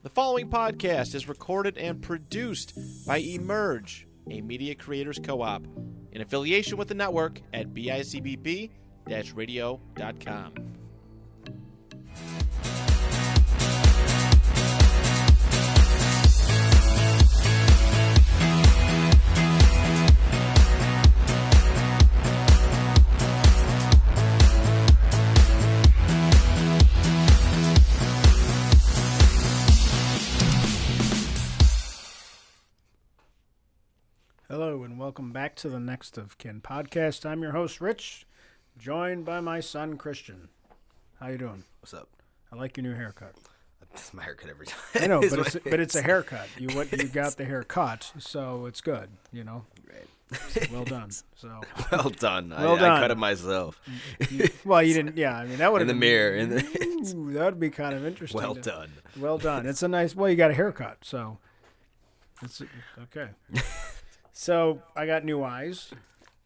The following podcast is recorded and produced by Emerge, a media creators co-op, in affiliation with the network at bicbb-radio.com. Hello and welcome back to the Next of Kin podcast. I'm your host, Rich, joined by my son, Christian. How you doing? What's up? I like your new haircut. It's my haircut every time. I know, but it's a haircut. You got the haircut, so it's good. You know. Right. So well done. So well done. Well done. I cut it myself. Well, you didn't. Yeah, I mean that would in the mirror. Ooh, that would be kind of interesting. Well done. Well done. It's a nice. Well, you got a haircut, so it's okay. So I got new eyes.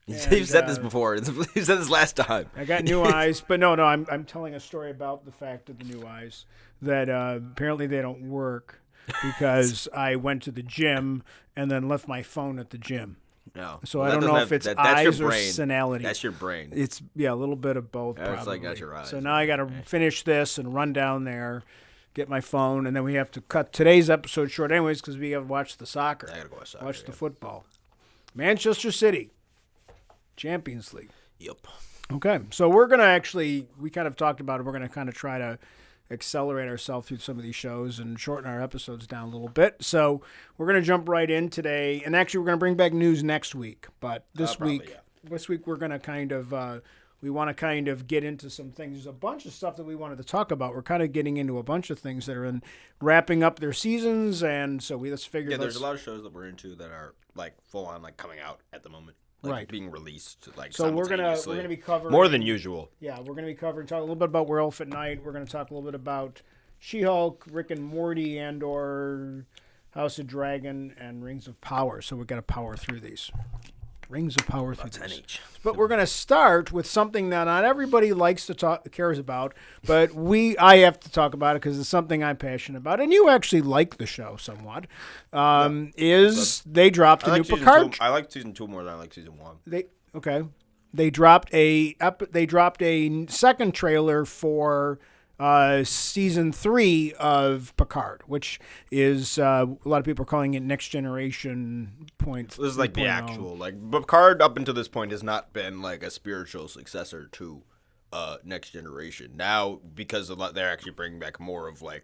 You've said this before. You said this last time. I got new eyes, but no. I'm telling a story about the fact of the new eyes that apparently they don't work because I went to the gym and then left my phone at the gym. No. So I don't know if it's eyes or senility. That's your brain. It's a little bit of both. That's like that's your eyes. So now I got to finish this and run down there, get my phone, and then we have to cut today's episode short anyways because we have to watch the soccer. I gotta go watch soccer. Watch the football. Manchester City, Champions League. Yep. Okay, so we're going to we kind of talked about it. We're going to kind of try to accelerate ourselves through some of these shows and shorten our episodes down a little bit. So we're going to jump right in today. And actually, we're going to bring back news next week. But this week we're going to kind of, we want to kind of get into some things. There's a bunch of stuff that we wanted to talk about. We're kind of getting into a bunch of things that are wrapping up their seasons. And so let's figure. Yeah, there's a lot of shows that we're into that are like full on, like coming out at the moment. Like right. Being released, like so we're gonna be covering more than usual. Yeah, we're gonna be covering talk a little bit about Werewolf at Night. We're gonna talk a little bit about She-Hulk, Rick and Morty, and or House of Dragon and Rings of Power. So we've got to power through these. Rings of Power through these. 10 each. But we're gonna start with something that not everybody cares about, but I have to talk about it because it's something I'm passionate about, and you actually like the show somewhat. They dropped a new Picard? I like season 2 more than I like season 1. They dropped a second trailer for season 3 of Picard, which is a lot of people are calling it Next Generation point. So this is like the actual Picard up until this point has not been like a spiritual successor to Next Generation. Now because they're actually bringing back more of like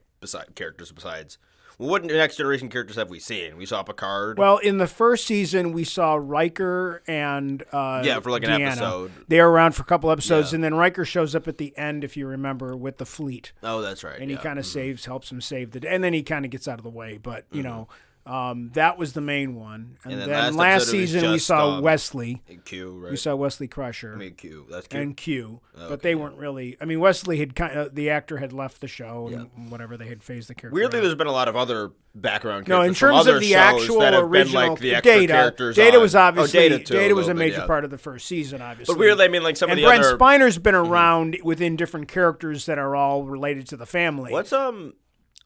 characters besides. Well, what Next Generation characters have we seen? We saw Picard. Well, in the first season, we saw Riker and for like an Deanna. episode. They were around for a couple episodes, and then Riker shows up at the end, if you remember, with the fleet. Oh, that's right. And he kind of helps him save the day, and then he kind of gets out of the way. But you know, that was the main one. And then last season we saw Wesley. And Q, right? We saw Wesley Crusher. I mean Q. That's Q. And Q. But they weren't really. I mean, Wesley had the actor had left the show and whatever, they had phased the character. Weirdly, there's been a lot of other background characters. No, in terms of the actual original Data was obviously Data was a major part of the first season, obviously. But weirdly, I mean, like some of the Brent other. Spiner's been around within different characters that are all related to the family. What's the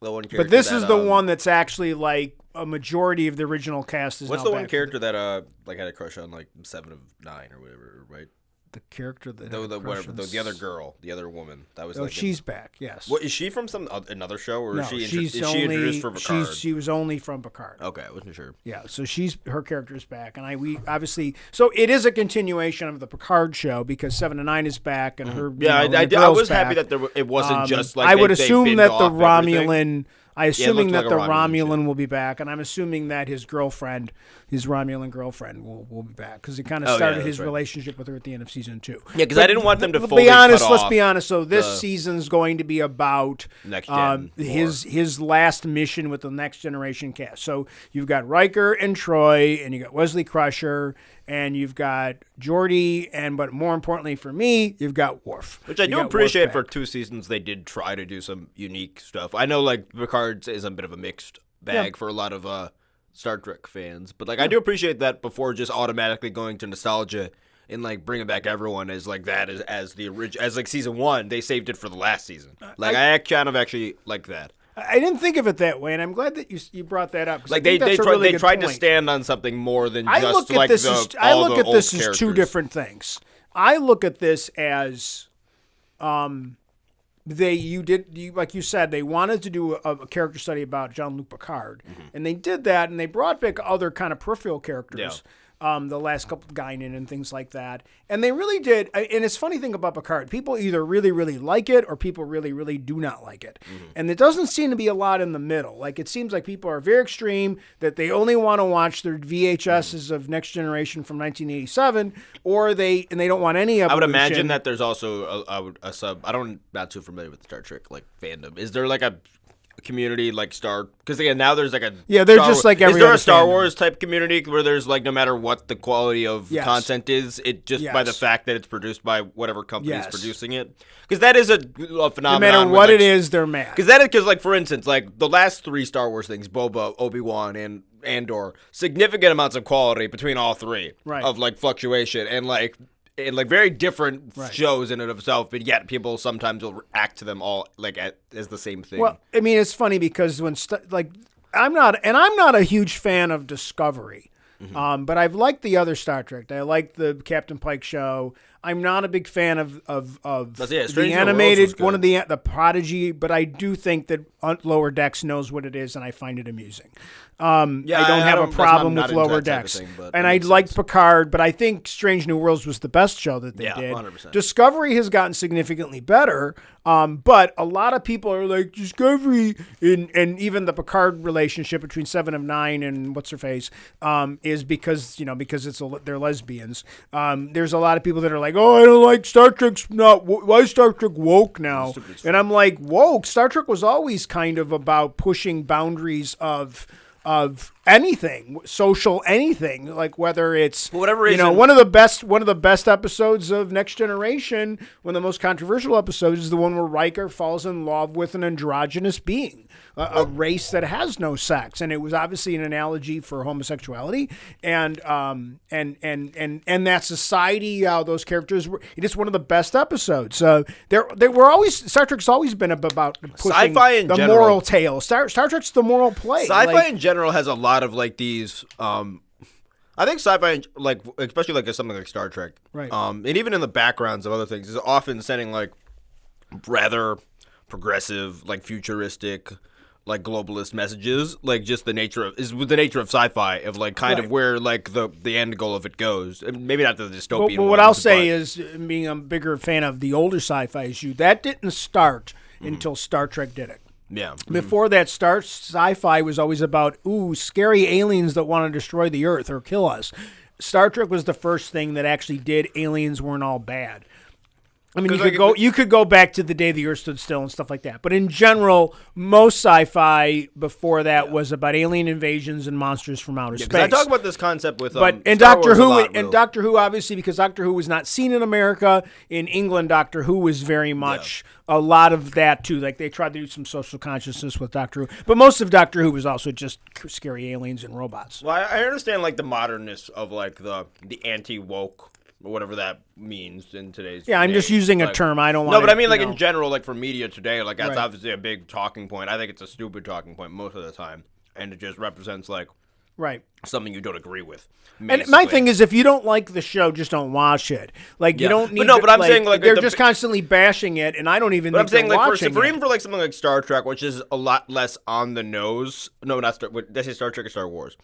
one character? But this is the one that's actually like a majority of the original cast is. What's the one character that had a crush on like 7 of 9 or whatever, right? The character that the other girl, the other woman that was. She's back. Yes. What is she from? Another show, or no, is she introduced for Picard? She was only from Picard. Okay, I wasn't sure. Yeah, so her character's back, and we obviously it is a continuation of the Picard show because 7 of 9 is back, and her. I was happy that it wasn't just like I would assume that the Romulan. Everything. Assuming that the Romulan will be back, and I'm assuming that his Romulan girlfriend, will be back because he kind of started his relationship with her at the end of season 2. Yeah, because I didn't want them to fully Let's be honest. So this season's going to be about his last mission with the Next Generation cast. So you've got Riker and Troy, and you got Wesley Crusher, and you've got Geordi, but more importantly for me, you've got Worf. Which I do appreciate for 2 seasons. They did try to do some unique stuff. I know like Picard is a bit of a mixed bag for a lot of Star Trek fans, but I do appreciate that before just automatically going to nostalgia and like bringing back everyone as like that as the original as like season 1. They saved it for the last season. I kind of actually like that. I didn't think of it that way, and I'm glad that you brought that up. Like they tried to stand on something more than just like I look at this as two characters. different things. I look at this as, like you said, they wanted to do a character study about Jean-Luc Picard, and they did that, and they brought back other kind of peripheral characters. The last couple of Guinan and things like that. And they really did. And it's funny thing about Picard. People either really, really like it or people really, really do not like it. And there doesn't seem to be a lot in the middle. Like it seems like people are very extreme that they only want to watch their VHSs of Next Generation from 1987 or they don't want any evolution. I would imagine that there's also a sub. Not too familiar with Star Trek like fandom. Is there like a community like because again now there's like they're just like every is there other a Star fandom. Wars type community where there's like no matter what the quality of content is, it just by the fact that it's produced by whatever company is producing it, because that is a phenomenon. No matter what it is, they're mad. Because like for instance, like the last 3 Star Wars things, Boba, Obi-Wan, and Andor, significant amounts of quality between all 3 of like fluctuation and like very different shows in and of itself, but yet people sometimes will react to them all like as the same thing. Well, I mean, it's funny because when I'm not a huge fan of Discovery, but I've liked the other Star Trek. I like the Captain Pike show. I'm not a big fan of the animated one of the Prodigy, but I do think that Lower Decks knows what it is, and I find it amusing. I don't have a problem with Lower Decks, and I liked Picard, but I think Strange New Worlds was the best show that they did. 100%. Discovery has gotten significantly better, but a lot of people are like Discovery, and even the Picard relationship between Seven of Nine and what's her face is because they're lesbians. There's a lot of people that are like, oh, I don't like Star Trek's not. Why is Star Trek woke now? And I'm like, woke. Star Trek was always kind of about pushing boundaries of anything, social anything, like whether it's for whatever reason, one of the best episodes of Next Generation, one of the most controversial episodes is the one where Riker falls in love with an androgynous being, a race that has no sex, and it was obviously an analogy for homosexuality and that society, how those characters were. It is one of the best episodes. They were always, Star Trek's always been about pushing sci-fi in the general. moral tale. Star Trek's the moral play. Sci-fi in general has a lot of like these. I think sci-fi, like especially like something like Star Trek, right? And even in the backgrounds of other things, is often sending like rather progressive, like futuristic, like globalist messages. Like just the nature of sci-fi of like kind of where like the end goal of it goes. And maybe not the dystopian. But what I'll say is, being a bigger fan of the older sci-fi as you, that didn't start until Star Trek did it. Yeah. Before that starts, sci-fi was always about, scary aliens that want to destroy the Earth or kill us. Star Trek was the first thing that actually did aliens weren't all bad. I mean, you could go back to the day the Earth stood still and stuff like that. But in general, most sci-fi before that was about alien invasions and monsters from outer space. I talk about this concept with Doctor Who, obviously, because Doctor Who was not seen in America. In England, Doctor Who was very much a lot of that too. Like they tried to do some social consciousness with Doctor Who, but most of Doctor Who was also just scary aliens and robots. Well, I understand like the modernness of like the anti-woke, or whatever that means in today's I'm just using a term. I don't want No, but I mean like in general, like for media today, like that's obviously a big talking point. I think it's a stupid talking point most of the time. And it just represents like something you don't agree with. And my thing is, if you don't like the show, just don't watch it. Like you don't need. But I'm saying like they're just constantly bashing it, and I don't even. But I'm saying like for even for like something like Star Trek, which is a lot less on the nose. No, not Star. Did I say Star Trek or Star Wars?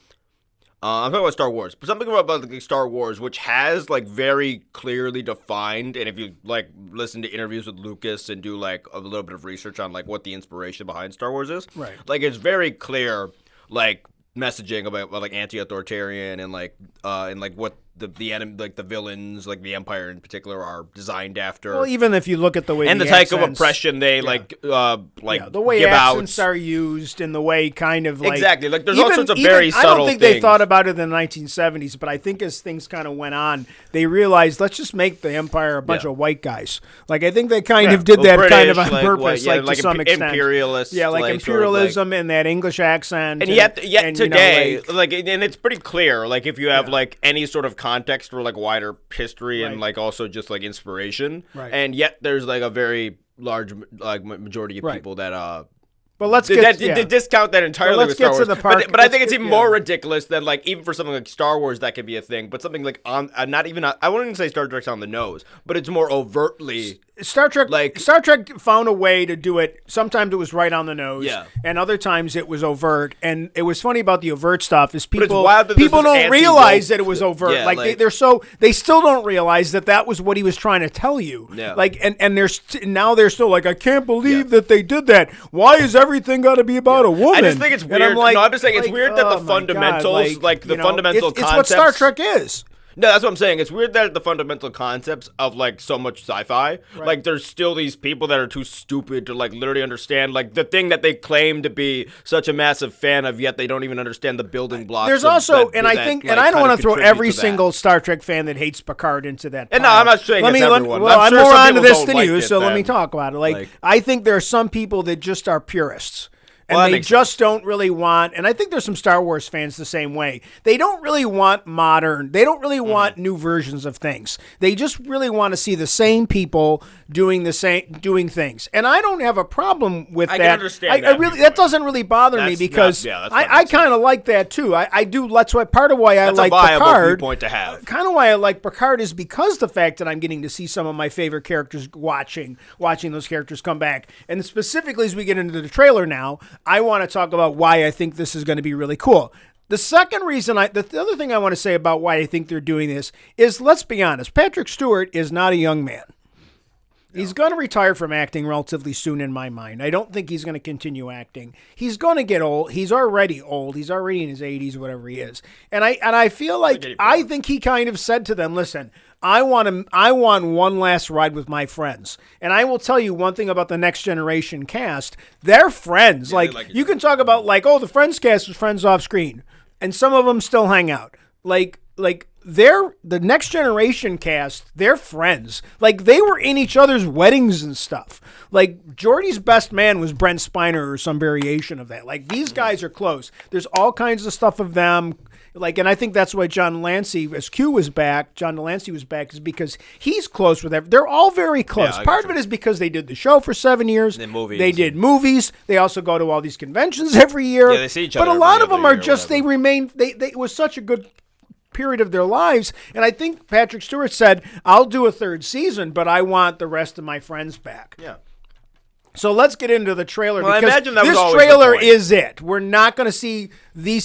I'm talking about Star Wars, but something about like Star Wars, which has like very clearly defined, and if you like listen to interviews with Lucas and do like a little bit of research on like what the inspiration behind Star Wars is, like it's very clear, like messaging about like anti-authoritarian and like what the enemy, like the villains, like the Empire in particular, are designed after. Well, even if you look at the way and the type of oppression they the way give accents are used and the way kind of like exactly like there's all sorts of very subtle. I don't think they thought about it in the 1970s, but I think as things kind of went on, they realized let's just make the Empire a bunch of white guys. Like I think they kind of did that British, kind of on like, purpose, like to some extent. Imperialist, like imperialism and that English accent. And yet today, like and it's pretty clear, like if you have like any sort of context for like wider history and like also just like inspiration, and yet there's like a very large like majority of people that But let's get to discount that entirely. Let's with Star get Wars. to the part. But I think it's even more ridiculous than like even for something like Star Wars that could be a thing, but something like on not even I wouldn't even say Star Trek's on the nose, but it's more overtly. Star Trek found a way to do it. Sometimes it was right on the nose, and other times it was overt. And it was funny about the overt stuff is people don't realize that it was overt. Yeah, they still don't realize that was what he was trying to tell you. Yeah. Like and they're still like, I can't believe that they did that. Why is everything got to be about a woman? I just think it's weird. I'm just saying it's weird that the fundamentals, fundamental concepts. It's what Star Trek is. No, that's what I'm saying. It's weird that the fundamental concepts of, like, so much sci-fi, like, there's still these people that are too stupid to, like, literally understand, like, the thing that they claim to be such a massive fan of, yet they don't even understand the building blocks. There's also, I don't want to throw every single Star Trek fan that hates Picard into that pile. And no, I'm not saying it's everyone. Well, I'm more onto this than you, so let me talk about it. Like, I think there are some people that just are purists. And they just don't really want, and I think there's some Star Wars fans the same way. They don't really want modern, they don't really want new versions of things. They just really want to see the same people doing things. And I don't have a problem with that. I can understand that. That doesn't really bother me because I kind of like that too. I do. That's why part of why I like Picard. That's a viable viewpoint to have. Kind of why I like Picard is because the fact that I'm getting to see some of my favorite characters watching those characters come back. And specifically as we get into the trailer now, I want to talk about why I think this is going to be really cool. The second reason, the other thing I want to say about why I think they're doing this is, let's be honest, Patrick Stewart is not a young man. No. He's going to retire from acting relatively soon in my mind. I don't think he's going to continue acting. He's going to get old. He's already old. He's already in his 80s, whatever he is. And I feel like, I think he kind of said to them, listen, I want one last ride with my friends. And I will tell you one thing about the Next Generation cast. They're friends. Yeah, you can talk about the Friends cast was friends off screen. And some of them still hang out. The Next Generation cast, they're friends. Like, they were in each other's weddings and stuff. Like, Geordi's best man was Brent Spiner or some variation of that. Like, these guys are close. There's all kinds of stuff of them. Like, and I think that's why John Delancey was back, is because he's close with them. They're all very close. Part of it is because they did the show for 7 years. They did movies. They also go to all these conventions every year. Yeah, they see each other. But a lot of them are just, they remain, it was such a good period of their lives. And I think Patrick Stewart said, I'll do a third season, but I want the rest of my friends back. Yeah. So let's get into the trailer, because I imagine that this was trailer is it. We're not going to see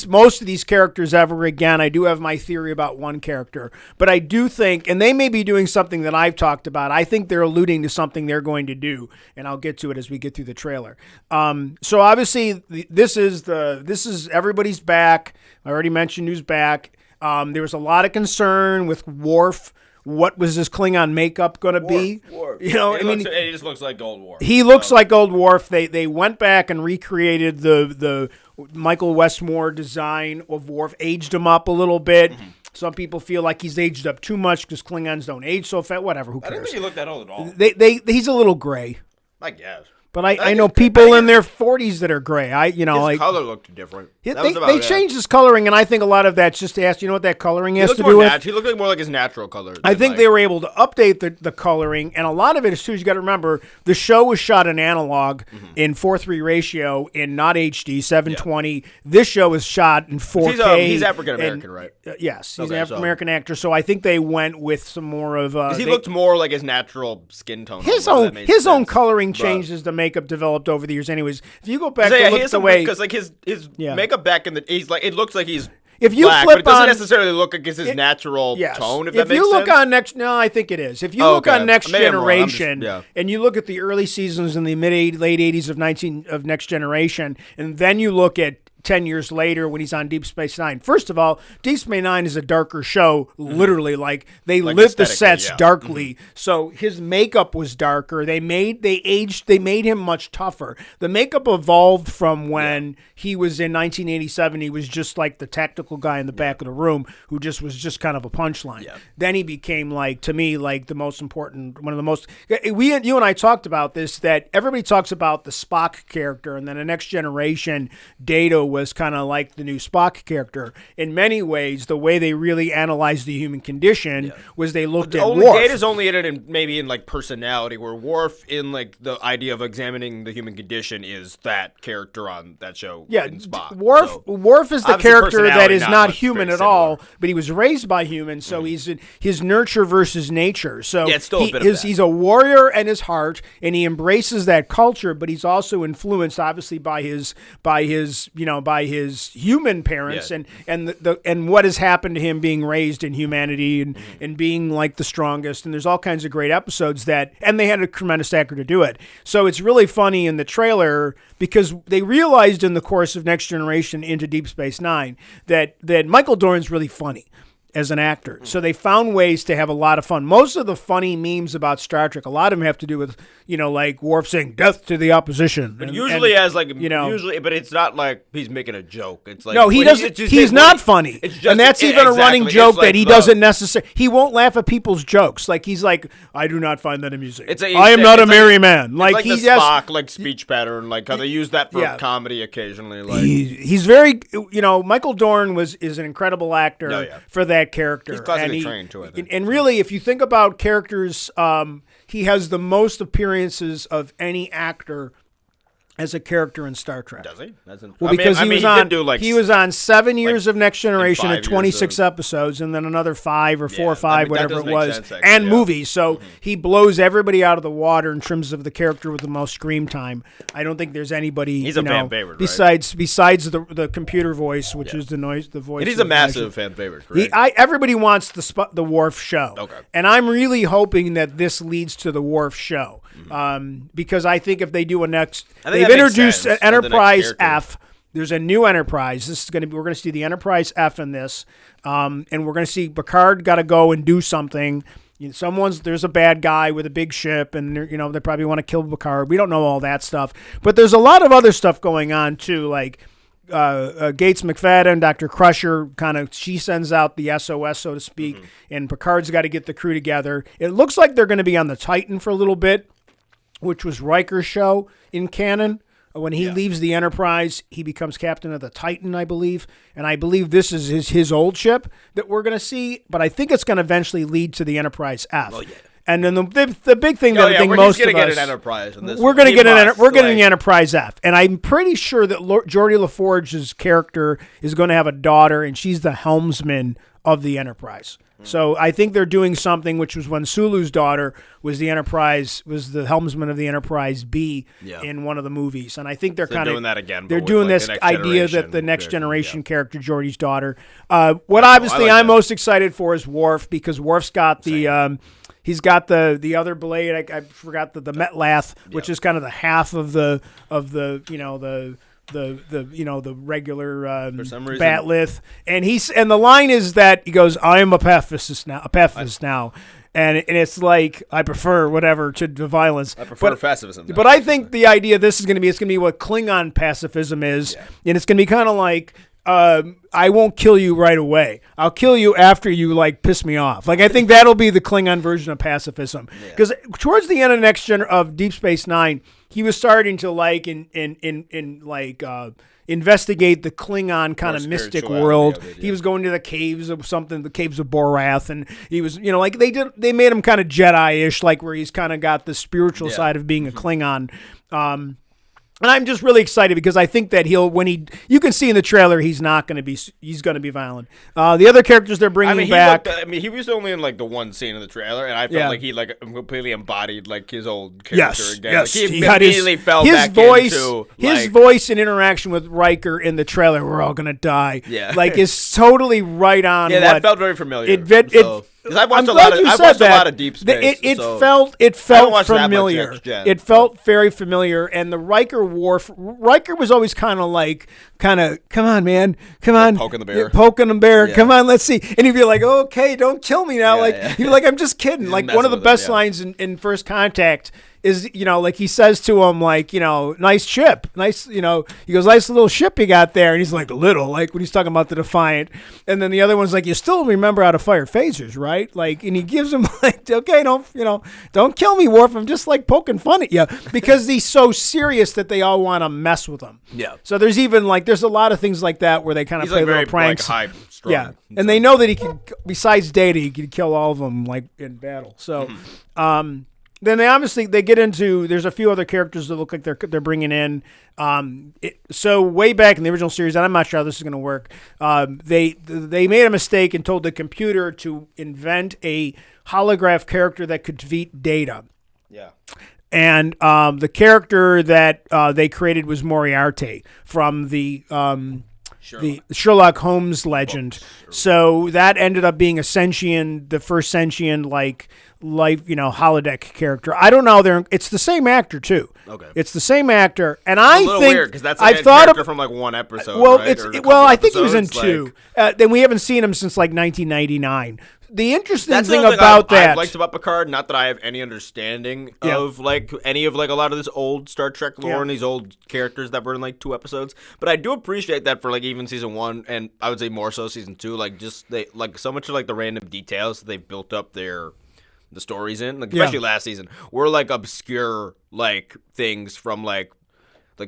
most of these characters ever again. I do have my theory about one character, but I do think, and they may be doing something that I've talked about, I think they're alluding to something they're going to do, and I'll get to it as we get through the trailer. So obviously, this is everybody's back. I already mentioned who's back. There was a lot of concern with Worf. What was his Klingon makeup going to be? Worf. You know, he just looks like old Worf. He looks like old Worf. They went back and recreated the Michael Westmore design of Worf, aged him up a little bit. Mm-hmm. Some people feel like he's aged up too much because Klingons don't age so fast. Whatever, who cares? I didn't think he looked that old at all. He's a little gray. I guess. But I know people in their 40s that are gray. His color looked different. They changed his coloring, and I think a lot of that's just to ask, you know what that coloring has to do with? He looked more like his natural color. I think they were able to update the coloring, and a lot of it is, too, you got to remember, the show was shot in analog in 4:3 ratio in not HD, 720. Yeah. This show is shot in 4K. He's African-American, right? Yes, he's an African-American actor, so I think they went with some more of... he looked more like his natural skin tone. His own coloring changes the makeup developed over the years. Anyways, if you go back and look at the way, because like his makeup back in the, he's like, it looks like he's if you black, flip but it doesn't on, necessarily look like it's his natural tone. If that makes sense. If you look on I think it is. If you look on Next Generation and you look at the early seasons in the late 80s of Next Generation, and then you look at 10 years later when he's on Deep Space Nine. First of all, Deep Space Nine is a darker show, literally. Like, they lit the sets darkly. So his makeup was darker. They made him much tougher. The makeup evolved from when he was in 1987. He was just like the tactical guy in the back of the room who was just kind of a punchline. Yeah. Then he became, like, to me, like the most important, one of the most, you and I talked about this, that everybody talks about the Spock character, and then the Next Generation, Data was kind of like the new Spock character. In many ways, the way they really analyzed the human condition was they looked at Worf. Data's only in it maybe in like personality, where Worf in like the idea of examining the human condition is that character on that show. Yeah, in Spock. Worf is the character that is not human at all, similar. but he was raised by humans, so he's in his nurture versus nature. So it's still a bit of that. He's a warrior at his heart, and he embraces that culture, but he's also influenced, obviously, by his human parents and what has happened to him being raised in humanity and being like the strongest. And there's all kinds of great episodes and they had a tremendous actor to do it. So it's really funny in the trailer because they realized in the course of Next Generation into Deep Space Nine that Michael Dorn's really funny as an actor. So they found ways to have a lot of fun. Most of the funny memes about Star Trek, a lot of them have to do with, like Worf saying death to the opposition. But usually but it's not like he's making a joke. It's like, no, he doesn't. He's not funny. And that's even a running joke that he doesn't necessarily, he won't laugh at people's jokes. Like he's like, I do not find that amusing. I am not a merry man. Like the Spock speech pattern, like how they use that for comedy occasionally. Like he's very, Michael Dorn is an incredible actor for that character. He's classically trained too, I think. And really, if you think about characters, he has the most appearances of any actor as a character in Star Trek. Does he? He was on 7 years of Next Generation at 26 episodes, and then another 5 or 4 or 5, whatever it was, movies. So he blows everybody out of the water in terms of the character with the most screen time. I don't think there's anybody. He's a fan favorite, besides the computer voice, which is the voice. And he's a massive fan favorite. Correct? Everybody wants the Worf show, and I'm really hoping that this leads to the Worf show, because I think if they do a next. They've introduced Enterprise F. There's a new Enterprise. We're going to see the Enterprise F in this, and we're going to see Picard got to go and do something. There's a bad guy with a big ship, and they probably want to kill Picard. We don't know all that stuff, but there's a lot of other stuff going on too, like Gates McFadden, Dr. Crusher, she sends out the SOS, so to speak, and Picard's got to get the crew together. It looks like they're going to be on the Titan for a little bit, which was Riker's show in canon. When he leaves the Enterprise, he becomes captain of the Titan, I believe. And I believe this is his old ship that we're going to see. But I think it's going to eventually lead to the Enterprise F. Oh, yeah. And then the big thing that I think most of us... We're going to get an Enterprise in this. We're going to get the Enterprise F. And I'm pretty sure that Geordi LaForge's character is going to have a daughter, and she's the helmsman of the Enterprise. So I think they're doing something, which was when Sulu's daughter was the helmsman of the Enterprise B in one of the movies, and I think they're kind of doing that again. They're doing this idea that the Next Generation character, Geordi's daughter. I'm most excited for is Worf, because Worf's got he's got the other blade. I forgot the Metlath, which is kind of the half of the regular batlith, and the line is that he goes, "I am a pacifist now," and it's like, I prefer whatever to violence. I prefer pacifism. But I think the idea it's going to be what Klingon pacifism is, and it's going to be kind of like, I won't kill you right away. I'll kill you after you piss me off. I think that'll be the Klingon version of pacifism. Because towards the end of of Deep Space Nine, he was starting to investigate the Klingon kind of mystic world. He was going to the caves of the caves of Borath, and he was, they made him kind of Jedi-ish, where he's kind of got the spiritual side of being a Klingon. And I'm just really excited because I think that you can see in the trailer he's going to be violent. The other characters they're bringing back. He was only in the one scene in the trailer, and I felt like he completely embodied his old character again. Yes, he immediately fell his back voice, into his voice and interaction with Riker in the trailer. We're all gonna die. Yeah, is totally right on. Yeah, that felt very familiar. I've watched a lot of Deep Space. It felt familiar. It felt very familiar, and the Riker was always kind of come on, man, come on, poking the bear, come on, let's see, and he'd be like, okay, don't kill me now, he'd be like, I'm just kidding. One of the best lines in First Contact is, like he says to him, like, nice ship, nice, he goes, nice little ship you got there. And he's like, little, like when he's talking about the Defiant. And then the other one's like, you still remember how to fire phasers, right? Like, and he gives him like, okay, don't kill me, Worf. I'm just like poking fun at you, because he's so serious that they all want to mess with him. Yeah. So there's a lot of things like that where they kind of play little pranks. Like high, strong. Yeah. And they know that he can, besides Data, he can kill all of them like in battle. So, then they get into, there's a few other characters that look like they're bringing in. So way back in the original series, and I'm not sure how this is going to work, they made a mistake and told the computer to invent a holograph character that could defeat Data. Yeah. And the character that they created was Moriarty from the Sherlock Holmes legend. So that ended up being the first sentient life, holodeck character. I don't know. It's the same actor too. Okay. It's the same actor, and it's I a little think weird because that's like a character from like one episode. Well, right? I think he was in two. Then we haven't seen him since like 1999. The interesting thing about that I've liked about Picard, not that I have any understanding of like any of like a lot of this old Star Trek lore and these old characters that were in like 2 episodes, but I do appreciate that for like even season 1, and I would say more so season 2. Like just they like so much of like the random details that they've built up the stories in, like especially last season, were like obscure like things from like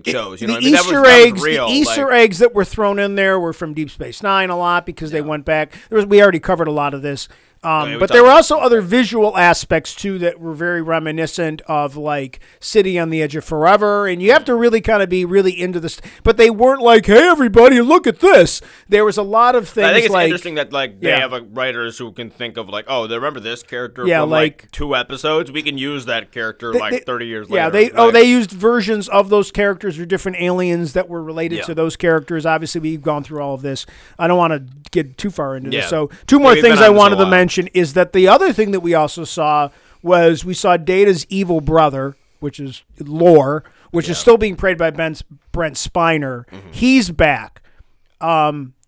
shows, The Easter eggs, the Easter eggs that were thrown in there were from Deep Space Nine a lot because they went back. We already covered a lot of this. But there were also other visual aspects, too, that were very reminiscent of, like, City on the Edge of Forever. And you have to really kind of be really into this. But they weren't like, hey, everybody, look at this. There was a lot of things like... I think it's interesting that, like, they have writers who can think of, like, oh, they remember this character from, like 2 episodes. We can use that character, 30 years later. Yeah, they used versions of those characters or different aliens that were related to those characters. Obviously, we've gone through all of this. I don't want to get too far into this. So, 2 more things I wanted to mention is that the other thing that we also saw was we saw Data's evil brother, which is Lore, which is still being played by Brent Spiner. He's back.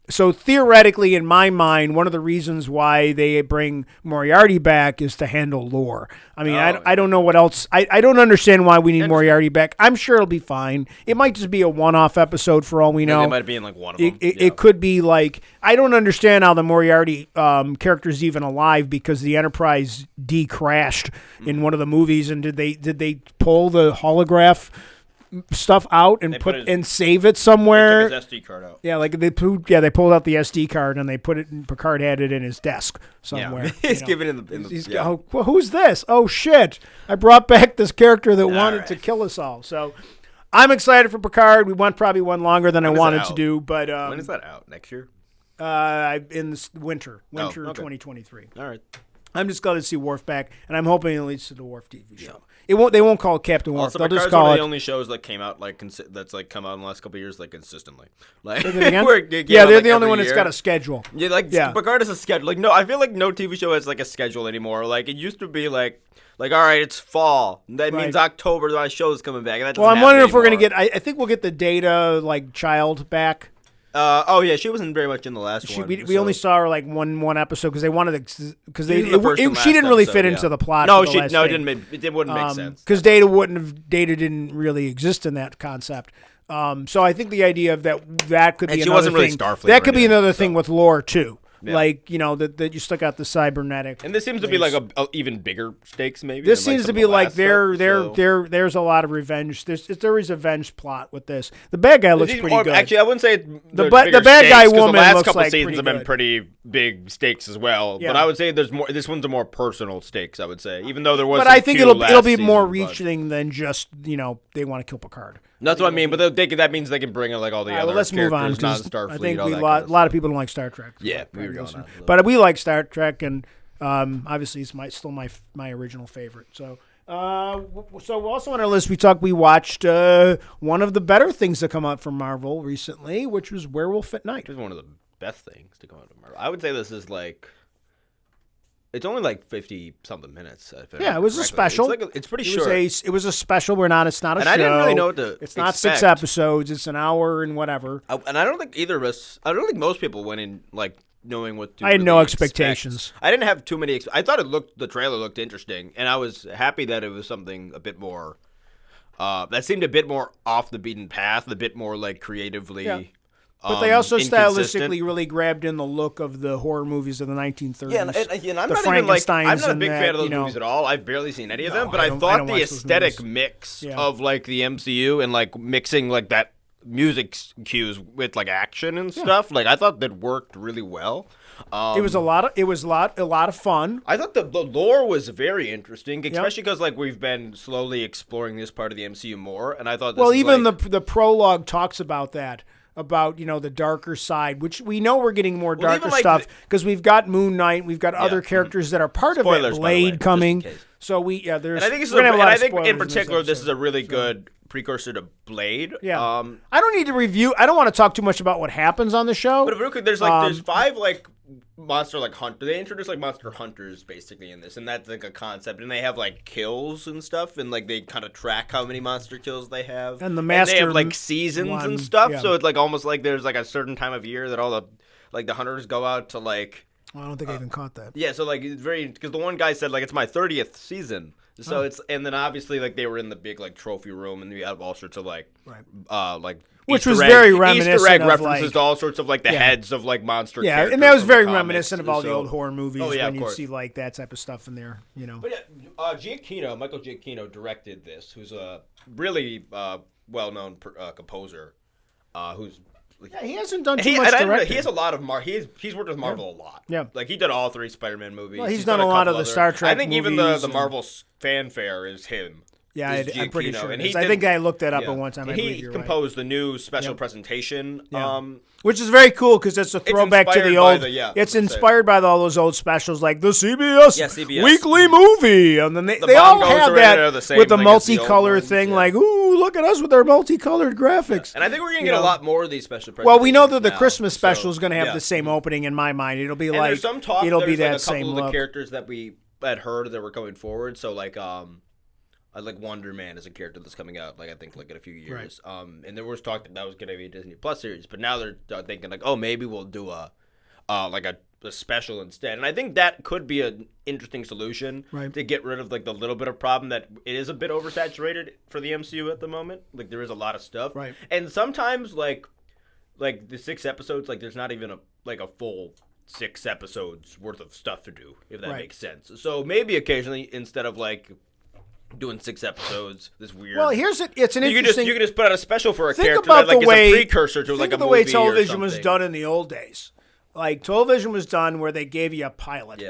So theoretically, in my mind, one of the reasons why they bring Moriarty back is to handle Lore. I mean, I don't know what else. I don't understand why we need Moriarty back. I'm sure it'll be fine. It might just be a one-off episode for all we know. It might be in like one of them. It could be like, I don't understand how the Moriarty character's even alive because the Enterprise crashed in one of the movies. And did they pull the holograph stuff out and and save it somewhere? They took his SD card out. Yeah, like they pulled out the SD card and they put it in, Picard had it in his desk somewhere. Yeah. He's giving it in the oh, well, who's this? Oh shit. I brought back this character that wanted to kill us all. So I'm excited for Picard. We went probably one longer than I wanted to do, but when is that out? Next year? In the winter 2023. All right. I'm just glad to see Worf back, and I'm hoping it leads to the Worf TV show. They won't call it Captain Worf. Also, they'll Picard's just call one of it the only shows that came out that's like come out in the last couple of years like consistently. Like they're the only one that's got a schedule. Picard has a schedule. Like no, I feel like no TV show has like a schedule anymore. Like it used to be like all right, it's fall. That means October. My show is coming back. And that I'm wondering if we're gonna get. I think we'll get the Data child back. She wasn't very much in the last one. We only saw her like one episode because they wanted to she didn't really fit into the plot. No, it wouldn't make sense because Data didn't really exist in that concept. So I think the idea of that could be another thing. Really Starfleet that could be another thing with Lore too. Yeah. Like, that you still got the cybernetic. And this seems to be like a even bigger stakes, maybe. This seems to be like there's a lot of revenge. There is a revenge plot with this. The bad guy looks pretty good. Actually, I wouldn't say the bad guy woman the last looks couple like seasons have been pretty big stakes as well. Yeah. But I would say there's more. This one's a more personal stakes, I would say. Even though there was. But I think it'll be more reaching than just they want to kill Picard. That's what I mean, but that means they can bring in like all the other let's move on, non-Starfleet. I think a lot of people don't like Star Trek. Yeah, we were going on. But we like Star Trek, and obviously it's still my original favorite. So, also on our list, we watched one of the better things that come out from Marvel recently, which was Werewolf at Night. It was one of the best things to come out of Marvel. I would say this is like. It's only like 50-something minutes. Yeah, it was a special. It's pretty short. It was a special. It's not a show. I didn't really know what to It's not expect. 6 episodes. It's an hour and whatever. And I don't think either of us. I don't think most people went in like knowing what to I had no really expectations. expect. I didn't have too many. I thought the trailer looked interesting, and I was happy that it was something a bit more. That seemed a bit more off the beaten path, a bit more like creatively. Yeah. But they also inconsistent. stylistically really grabbed in the look of the horror movies of the 1930s. Yeah, and I'm the not even like I'm Frankensteins not a and big that, fan of those you know. movies at all. I've barely seen any of them, but I I don't thought the watch those aesthetic movies. mix Yeah. of like the MCU and like mixing like that music cues with like action and stuff, like I thought that worked really well. It was a lot of fun. I thought the lore was very interesting, especially because like we've been slowly exploring this part of the MCU more, and I thought this is, Even like, the prologue talks about that. About the darker side, which we know we're getting more darker even, like, stuff because we've got Moon Knight, we've got other characters that are part Spoilers, of by it. the Blade way, coming. just in case. So there's. And I think this is we're gonna have a lot and I of think spoilers in particular this is episode. a really good precursor to Blade. Yeah. I I don't need to review. I don't want to talk too much about what happens on the show. But real quick, there's there's 5 like monster like hunters. They introduce like monster hunters basically in this, and that's like a concept. And they have like kills and stuff, and like they kind of track how many monster kills they have. And the they master have like seasons one, and stuff. yeah. So it's like almost like there's like a certain time of year that all the hunters go out to like. I don't think I even caught that. Yeah, so like it's very because the one guy said like it's my 30th season. So it's and then obviously like they were in the big like trophy room and we had all sorts of like like Which Easter was egg, very reminiscent Easter egg of, references like- to all sorts of like the heads of like monster. Yeah, characters and that was from the very comics. reminiscent of all the So- old horror movies Oh, yeah, when of you course. see like that type of stuff in there. But yeah, Michael Giacchino directed this, who's a really well-known composer, who's. Yeah, he hasn't done too much directing. He has a lot of he's worked with Marvel a lot. Yeah. Like he did all 3 Spider-Man movies. Well, he's done a lot couple of the other- Star Trek I think even movies the and- Marvel fanfare is him. Yeah, is I'm pretty Giacchino. sure. And It is. he I did- think I looked that up yeah. at one time. I He believe you're composed the new special presentation. right. Which is very cool because it's a throwback to the inspired by old. the- it's inspired by all those old specials like the CBS, CBS. weekly movie, and then they The all bongos have are in there the that same, with the like, as the old multicolor ones, thing. yeah. Like, ooh, look at us with our multicolored graphics. And I think we're going to You get a know. lot more of these special presentations. Well, we know that the now, Christmas special so, is going to have yeah. the same opening in my mind. It'll be And like there's some talk. it'll there's be that like a couple same of the look. characters that we had heard that were coming forward. So like like Wonder Man is a character that's coming out like I think like in a few years. And there was talk that was going to be a Disney Plus series, but now they're thinking like, oh, maybe we'll do a like a special instead. And I think that could be an interesting solution to get rid of like the little bit of problem that it is a bit oversaturated for the MCU at the moment. Like there is a lot of stuff. Right. And sometimes like the 6 episodes, like there's not even a full 6 episodes worth of stuff to do, if that makes sense. So maybe occasionally instead of like doing 6 episodes, this weird. Well, it's an you interesting. can just put out a special for a think character about that like the way is a precursor to think like a of the movie way or television was something. done in the old days. Like television was done where they gave you a pilot,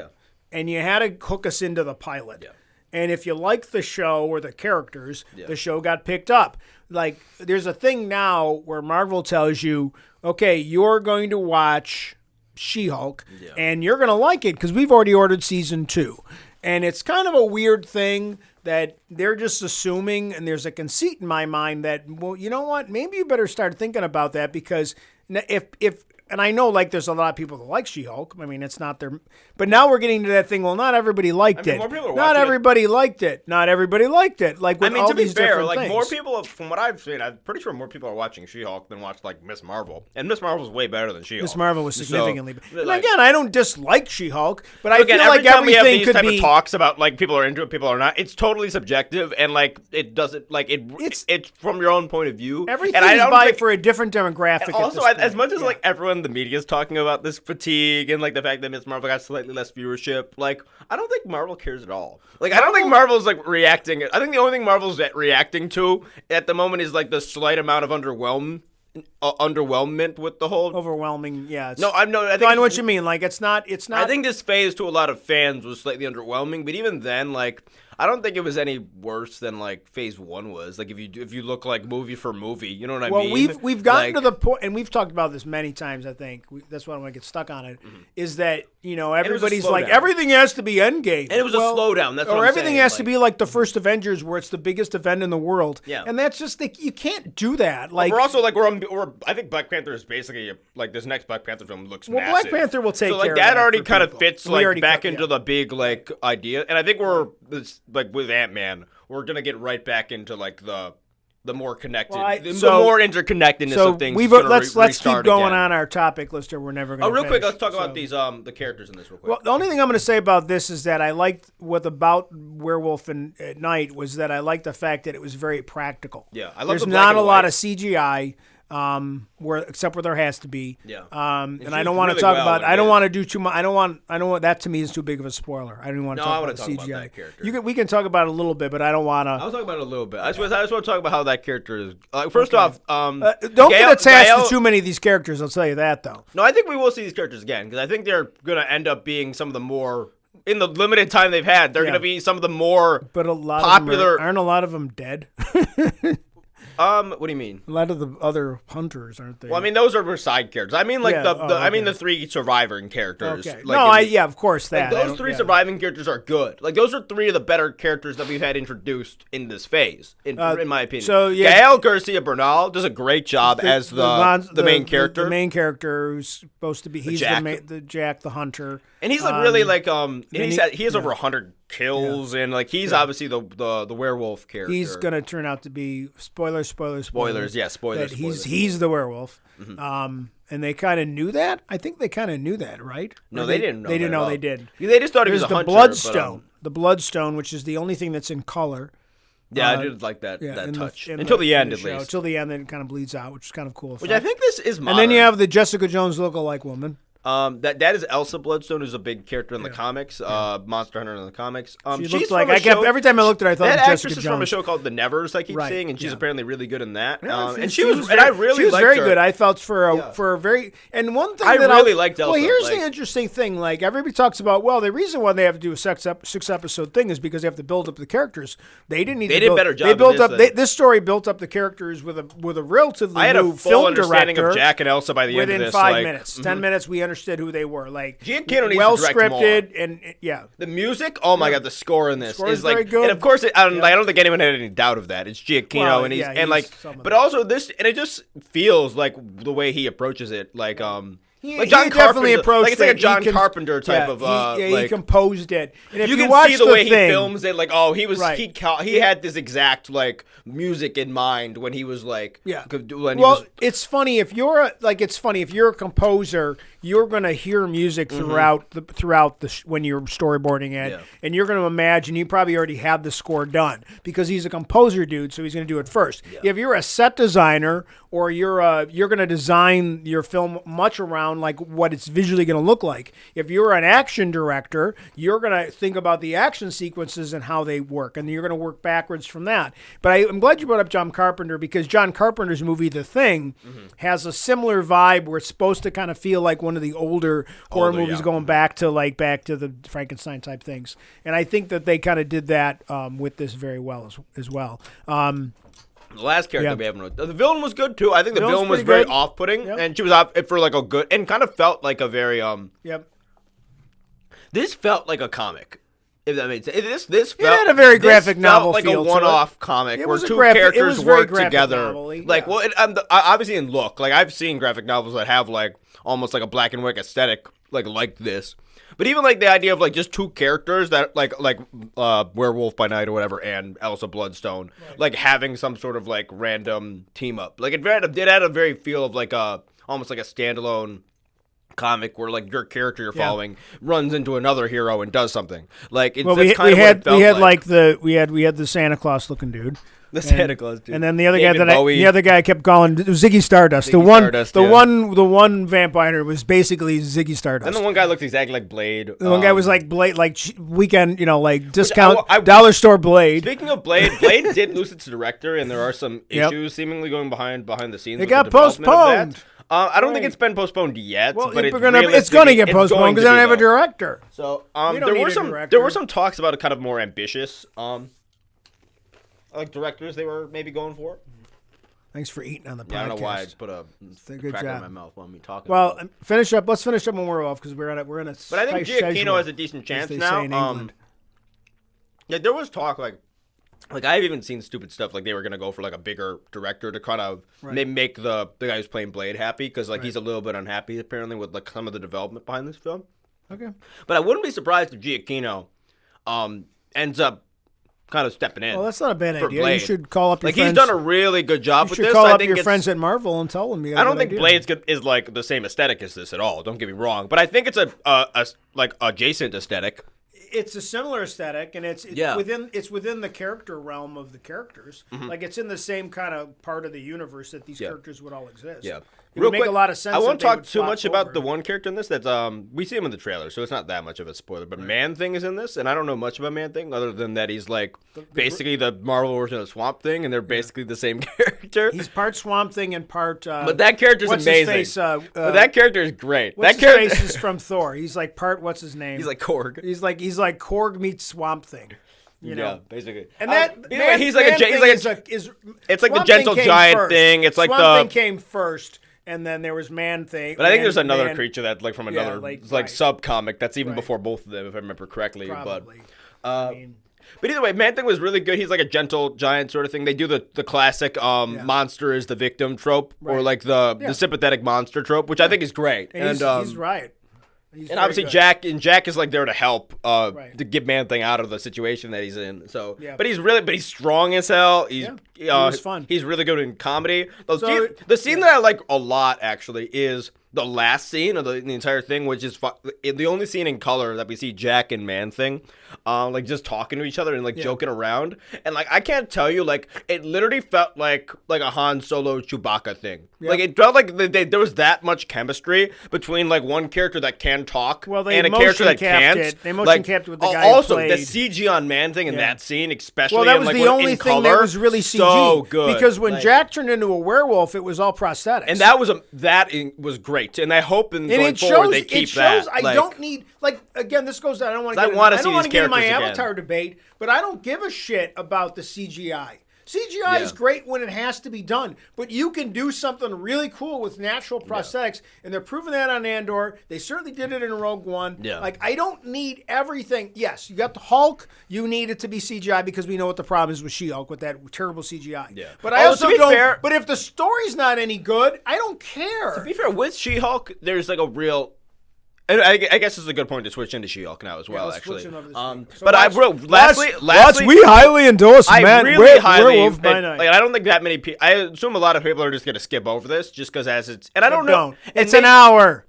and you had to hook us into the pilot. Yeah. And if you liked the show or the characters, the show got picked up. Like there's a thing now where Marvel tells you, okay, you're going to watch She-Hulk, and you're going to like it because we've already ordered season 2. And it's kind of a weird thing that they're just assuming, and there's a conceit in my mind that, well, you know what? Maybe you better start thinking about that because if and I know like there's a lot of people that like She-Hulk. I mean, it's not their, but now we're getting to that thing. Well, not everybody liked it. more people are Not watching it. everybody liked it. Not everybody liked it. Like with all to be these fair, different like things. more people, from what I've seen, I'm pretty sure more people are watching She-Hulk than watch like Miss Marvel, and Miss Marvel's way better than She-Hulk. Miss Marvel was significantly. So, and like- again, I don't dislike She-Hulk, but I Again, feel like every time we have everything these could type be. of talks about like people are into it, people are not. It's totally subjective, and like it doesn't like it's from your own point of view. Everything and I is don't by think, for a different demographic. and also, at this as point. much as like everyone in the media is talking about this fatigue and like the fact that Miss Marvel got slightly less viewership, like I don't think Marvel cares at all. Like I don't think Marvel's like reacting. I think the only thing Marvel's reacting to at the moment is like the slight amount of underwhelmment with the whole. overwhelming, yeah. No, I know. I I know think what you mean. Like it's not. I think this phase to a lot of fans was slightly underwhelming, but even then, like I don't think it was any worse than like phase 1 was. Like if you look like movie for movie, you know what I mean? Well, we've gotten like, to the point, and we've talked about this many times. I think that's why I want to get stuck on it. Is that everybody's like slowdown. everything has to be Endgame, And it was a slowdown. That's what or I'm everything saying, has to like- be like the first Avengers, where it's the biggest event in the world. Yeah. and that's just you can't do that. Like we're also like we're I think Black Panther is basically like this next Black Panther film looks Well, massive. Black Panther will take so like care of that that already for kind of people. fits We like already back cut- into yeah. the big like idea, and I think we're like with Ant-Man, we're gonna get right back into like the the more connected, the so- more interconnectedness So of things. let's keep restart going again. on our topic list, or we're never going to. Oh, real quick, let's talk about these the characters in this real quick. Well, the only thing I'm going to say about this is that I liked about Werewolf at Night was that I liked the fact that it was very practical. Yeah, I love There's the black not and a lot white. of CGI, except where there has to be. Yeah. And I used don't want to really talk well about. when it I don't is. want to do too much. I don't want that to me is too big of a spoiler. I don't want to No, I talk wanna about talk the about CGI. that character. We can talk about it a little bit, but I don't want I to. was talking about it a little bit. I just want to talk about how that character is. First off, Don't get attached Gael- to too many of these characters. I'll tell you that though. No, I think we will see these characters again because I think they're going to end up being some of the more in the limited time they've had. They're Yeah. going to be some of the more But a lot popular. of them aren't a lot of them dead. What do you mean? A lot of the other hunters aren't they? Well, I mean, those are side characters. I mean, like Yeah, I mean okay. the 3 surviving characters. Okay. Like Of course that. Like those 3 surviving characters are good. Like those are 3 of the better characters that we've had introduced in this phase, in my opinion. so, yeah. Gael Garcia Bernal does a great job as the main character. The main character who's supposed to be Jack. the Jack the hunter. And he's like really like and he has yeah. over 100 kills and like he's obviously the werewolf character. He's gonna turn out to be spoilers. Yeah, spoilers. That spoilers. he's the werewolf. And they kind of knew that. I think they kind of knew that, right? No, Or they didn't know. They didn't that at know all. they did. They just thought he was There's a the hunter. bloodstone. But, The bloodstone, which is the only thing that's in color. yeah, I did like that in touch in until the end in at show. least. Until the end, then it kind of bleeds out, which is kind of cool. Which I think this is modern. And then you have the Jessica Jones lookalike woman. That is Elsa Bloodstone, who's a big character in the comics, Monster Hunter in the comics. She She's looked like from a show- every time I looked at her, I thought that it was actress Jessica is Jones. from a show called The Nevers. I keep Right, seeing, and she's yeah. apparently really good in that. Yeah, And she she was, was and I really she was liked very her. good. I felt for a very and one thing I that really liked Elsa. Well, here's Like- the interesting thing. Like everybody talks about, well, the reason why they have to do a 6-episode thing is because they have to build up the characters. They didn't need. They to did a build, better job They of built this up. than- This story built up the characters with a relatively I had a new full film understanding director. of Jack and Elsa by the end of Within this. 5 like, minutes, 10 minutes, we understood who they were. Like Giacchino needs well to direct scripted and yeah. The music, oh my god, the score in this score is is like, very good. and of course, I don't think anyone had any doubt of that. It's Giacchino, Well, and he's yeah, and he's like, some of but them. also this, and it just feels like the way he approaches it, like He like John definitely Carpenter, approached like it's like a it. John He Carpenter type of he like. composed it. And if You can watch see the way he thing, films it, like he was Right. he had this exact like music in mind when he was like Yeah. when he Well, was, it's funny if you're a composer, you're gonna hear music throughout when you're storyboarding it, Yeah. and you're gonna imagine you probably already have the score done because he's a composer dude, so he's gonna do it first. If you're a set designer or you're gonna design your film much around like what it's visually gonna look like. If you're an action director, you're gonna think about the action sequences and how they work, and you're gonna work backwards from that. But I'm glad you brought up John Carpenter because John Carpenter's movie The Thing has a similar vibe where it's supposed to kind of feel like one of the older horror movies yeah. going back to the Frankenstein type things. And I think that they kind of did that with this very well as well. the last character Yeah. we haven't. The villain was good too. I think the Villain's villain was pretty very good. off-putting, Yep. and she was off for like a good and kind of felt like a very Yep. This felt like a comic. If that makes sense. This It felt had a very graphic this novel felt like feel a to it. one-off comic It where was a two graphic- it characters was very work graphic together. novel-y, Like, yeah. well, obviously in look, like I've seen graphic novels that have like almost like a black and white aesthetic, like this. But even like the idea of like just two characters that like Werewolf by Night or whatever and Elsa Bloodstone, like having some sort of like random team up. Like it had a very feel of like almost like a standalone comic where like your character you're following runs into another hero and does something. Like it's Well, that's we kind of had what it felt like. we had the Santa Claus looking dude. The Santa Claus dude. And then the other David guy Bowie. the other guy kept calling it was Ziggy Stardust. Ziggy Stardust, the yeah. one vampire was basically Ziggy Stardust. And the one guy looked exactly like Blade. The one guy was like Blade, like weekend, like discount I- dollar store Blade. Speaking of Blade, Blade did lose its director, and there are some Yep. issues seemingly going behind the scenes. It with got the development of postponed. that. I don't think Right. it's been postponed yet, Well, but it's going to get postponed because they don't have a director. So We don't there need were a some director. talks about a kind of more ambitious like directors they were maybe going for. Thanks for eating on the podcast. Yeah, I don't know why I put a good cracker in job. my mouth while I'm talking. Well, about it. let's finish up when we're off because we're in a. But I think Giacchino has a decent chance they now. say in England. Yeah, there was talk like I've even seen stupid stuff like they were gonna go for like a bigger director to kind of maybe make the guy who's playing Blade happy because like he's a little bit unhappy apparently with like some of the development behind this film. Okay. But I wouldn't be surprised if Giacchino ends up kind of stepping in. Well, that's not a bad for idea. Blade. You should call up your friends. He's done a really good job You with should this. call I up think your it's- friends at Marvel and tell them you got I a don't good think idea. Blade's is like the same aesthetic as this at all. Don't get me wrong, but I think it's a like adjacent aesthetic. It's a similar aesthetic, and it's Yeah. within the character realm of the characters. Like it's in the same kind of part of the universe that these characters would all exist. Yeah. It would make a lot of sense. I won't that they talk would too swap much about over. the one character in this. That's we see him in the trailer, so it's not that much of a spoiler. But Man-Thing is in this, and I don't know much about Man-Thing other than that he's like basically the Marvel version of Swamp Thing, and they're basically the same character. He's part Swamp Thing and part. But that character's what's amazing. His face, but that character is great. What's That his character face is from Thor. He's like part. What's his name? he's like Korg. He's like Korg meets Swamp Thing. You know. Yeah, basically. And that anyway, he's like it's like it's like the Swamp gentle Thing came giant first. thing. It's like Swamp Thing came first, and then there was Man Thing. But I think there's another creature that's like from another right. sub comic that's even Right. before both of them, if I remember correctly. Probably. But either way, Man-Thing was really good. He's like a gentle giant sort of thing. They do the classic monster is the victim trope, or Right. like the sympathetic monster trope, which I think is great. And he's right. He's And very obviously good. Jack is like there to help Right. to get Man-Thing out of the situation that he's in. So, Yeah. but he's strong as hell. He's He was fun. He's really good in comedy. So- The scene that I like a lot actually is the last scene of the entire thing, which is the only scene in color that we see Jack and Man-Thing, like just talking to each other and like joking around. And like I can't tell you, like it literally felt like a Han Solo Chewbacca thing. Yeah. Like it felt like there was that much chemistry between like one character that can talk Well, they and a character that motion capped can't. it. They motion capped it with the guy who Also, played. the CG on Man-Thing in that scene, especially. Well, that in, was like, the when only in thing color, that was really CG. So good. Because when Like- Jack turned into a werewolf, it was all prosthetics. and that was great, and I hope going forward they keep that. I don't need again. This goes. I don't want to. I wanna see I don't want these to get in my characters again. Avatar debate, but I don't give a shit about the CGI. CGI is great when it has to be done, but you can do something really cool with natural prosthetics, and they're proving that on Andor. They certainly did it in Rogue One. Yeah. Like, I don't need everything. Yes, you got the Hulk. You need it to be CGI because we know what the problem is with She-Hulk with that terrible CGI. Yeah. But I also to be don't. fair- But if the story's not any good, I don't care. To be fair, with She-Hulk, there's like a real. And I guess it's a good point to switch into She-Hulk now as well, let's actually. switch into this thing. So But lastly, we highly endorse, I man. really highly, Werewolf by Night. like, I don't think that many people. I assume a lot of people are just gonna skip over this just because as it's. And I don't know. Don't. and It's an hour.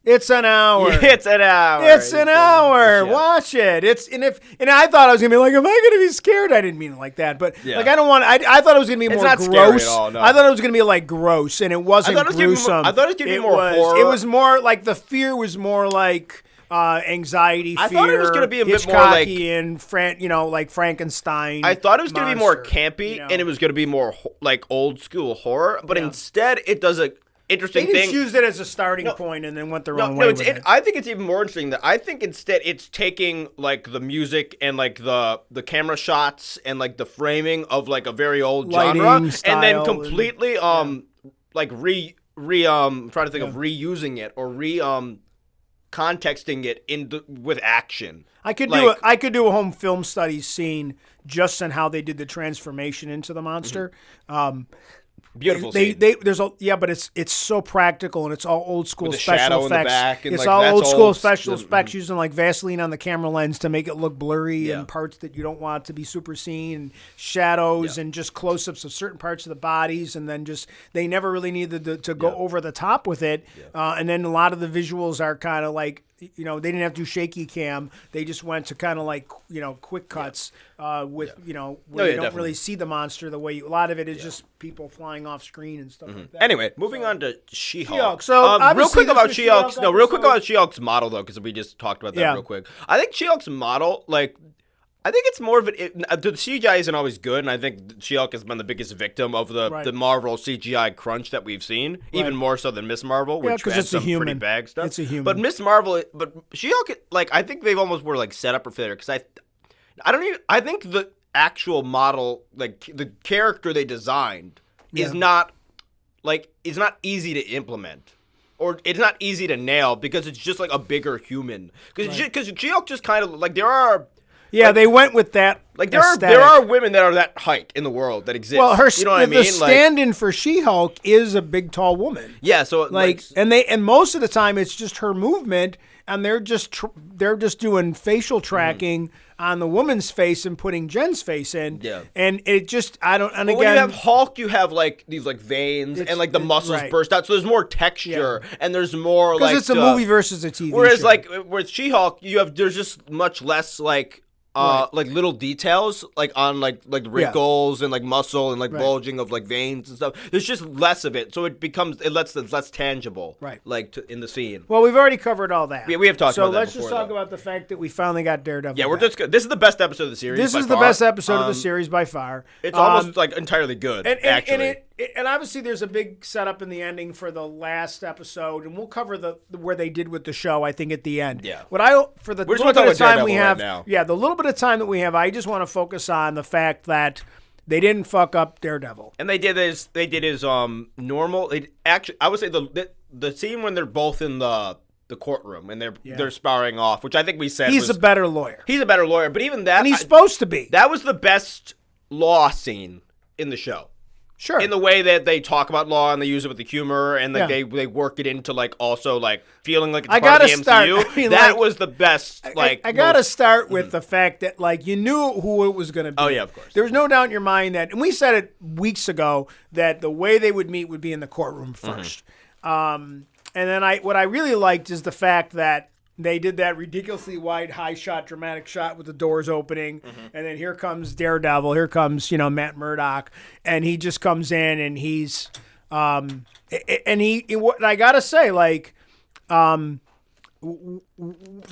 It's an hour. It's an hour. It's an hour. Yeah. Watch it. And I thought I was gonna be like, am I gonna be scared? I didn't mean it like that, but Yeah. like I don't want. I thought it was gonna be more not gross. scary at all, no. I thought it was gonna be like gross, and it wasn't I thought it was gonna be more- gruesome. I thought it was gonna be more was, horror. It was more like the fear was more like. Anxiety, fear. I thought it was gonna be a bit more like- Hitchcockian, like Frankenstein. I thought it was going to be more monster, campy you know? and it was going to be more like old school horror, but instead it does a They interesting just thing. used it as a starting point and then went their own No, way it's with it. I think it's even more interesting that I think instead it's taking like the music and like the camera shots and like the framing of like a very old Lighting, genre and style, then and- completely like I'm trying to think of reusing it or contexting it with action. I could Like- do a home film study scene just on how they did the transformation into the monster. Beautiful They scene. there's a but it's so practical and it's all old school With the special shadow in the effects. back and, It's like, all that's old school all special the- effects using like Vaseline on the camera lens to make it look blurry Yeah. and parts that you don't want to be super seen and shadows and just close-ups of certain parts of the bodies and then just they never really needed to go over the top with it. And then a lot of the visuals are kind of like they didn't have to do shaky cam. They just went to kind of like quick cuts where you don't definitely. really see the monster the way a lot of it is just people flying off screen and stuff like that. Anyway, moving on to She-Hulk. She-Hulk. So, real obviously quick this about was She-Hulk's. She-Hulk No, real quick episode. about She-Hulk's model though, because we just talked about that Yeah. real quick. I think She-Hulk's model, like, I think it's more of the CGI isn't always good, and I think She-Hulk has been the biggest victim of the Marvel CGI crunch that we've seen, even more so than Miss Marvel, which 'cause had it's a some pretty human. bag stuff. It's a human. But Miss Marvel, but She-Hulk, like, I think they've almost were like set up for failure because I think the actual model, like the character they designed, is not easy to implement. Or it's not easy to nail because it's just like a bigger human. Because She-Hulk just kind of like there are. Yeah, they went with that. Like there aesthetic. are women that are that height in the world that exist. Well, you know what I mean? the stand-in for She-Hulk is a big, tall woman. Yeah, so and most of the time it's just her movement, and they're just doing facial tracking on the woman's face and putting Jen's face in. Yeah. And it just, I don't, and But again. when you have Hulk, you have like these like veins and like the muscles right. burst out. So there's more texture and there's more like. Because it's a movie versus a TV whereas show. like with She-Hulk, there's just much less like. Like little details, like on like wrinkles and like muscle and like bulging of like veins and stuff. There's just less of it, so it's less tangible, right? Like in the scene. Well, we've already covered all that. Yeah, we have talked about that. So let's before, just talk about the fact that we finally got Daredevil. Yeah, we're back. just good. This is the best episode of the series. This is by the far. best episode of the series by far. It's almost like entirely good, actually. And obviously, there's a big setup in the ending for the last episode, and we'll cover where they did with the show. I think at the end. Yeah. For the We're just little bit talking of time about we Daredevil have, right now. yeah, the little bit of time that we have, I just want to focus on the fact that they didn't fuck up Daredevil. And they did his normal. I would say the scene when they're both in the courtroom and they're sparring off, which I think we said he's a better lawyer. He's a better lawyer, but even that, and he's supposed to be. That was the best law scene in the show. Sure. In the way that they talk about law and they use it with the humor and like they work it into like also like feeling like it's part of the MCU. I mean, that was the best. I gotta start with the fact that like you knew who it was gonna be. Oh yeah, of course. There was no doubt in your mind that, and we said it weeks ago, that the way they would meet would be in the courtroom first. And then what I really liked is the fact that they did that ridiculously wide, high shot, dramatic shot with the doors opening, and then here comes Daredevil. Here comes Matt Murdock, and he just comes in and he's what I gotta say, like the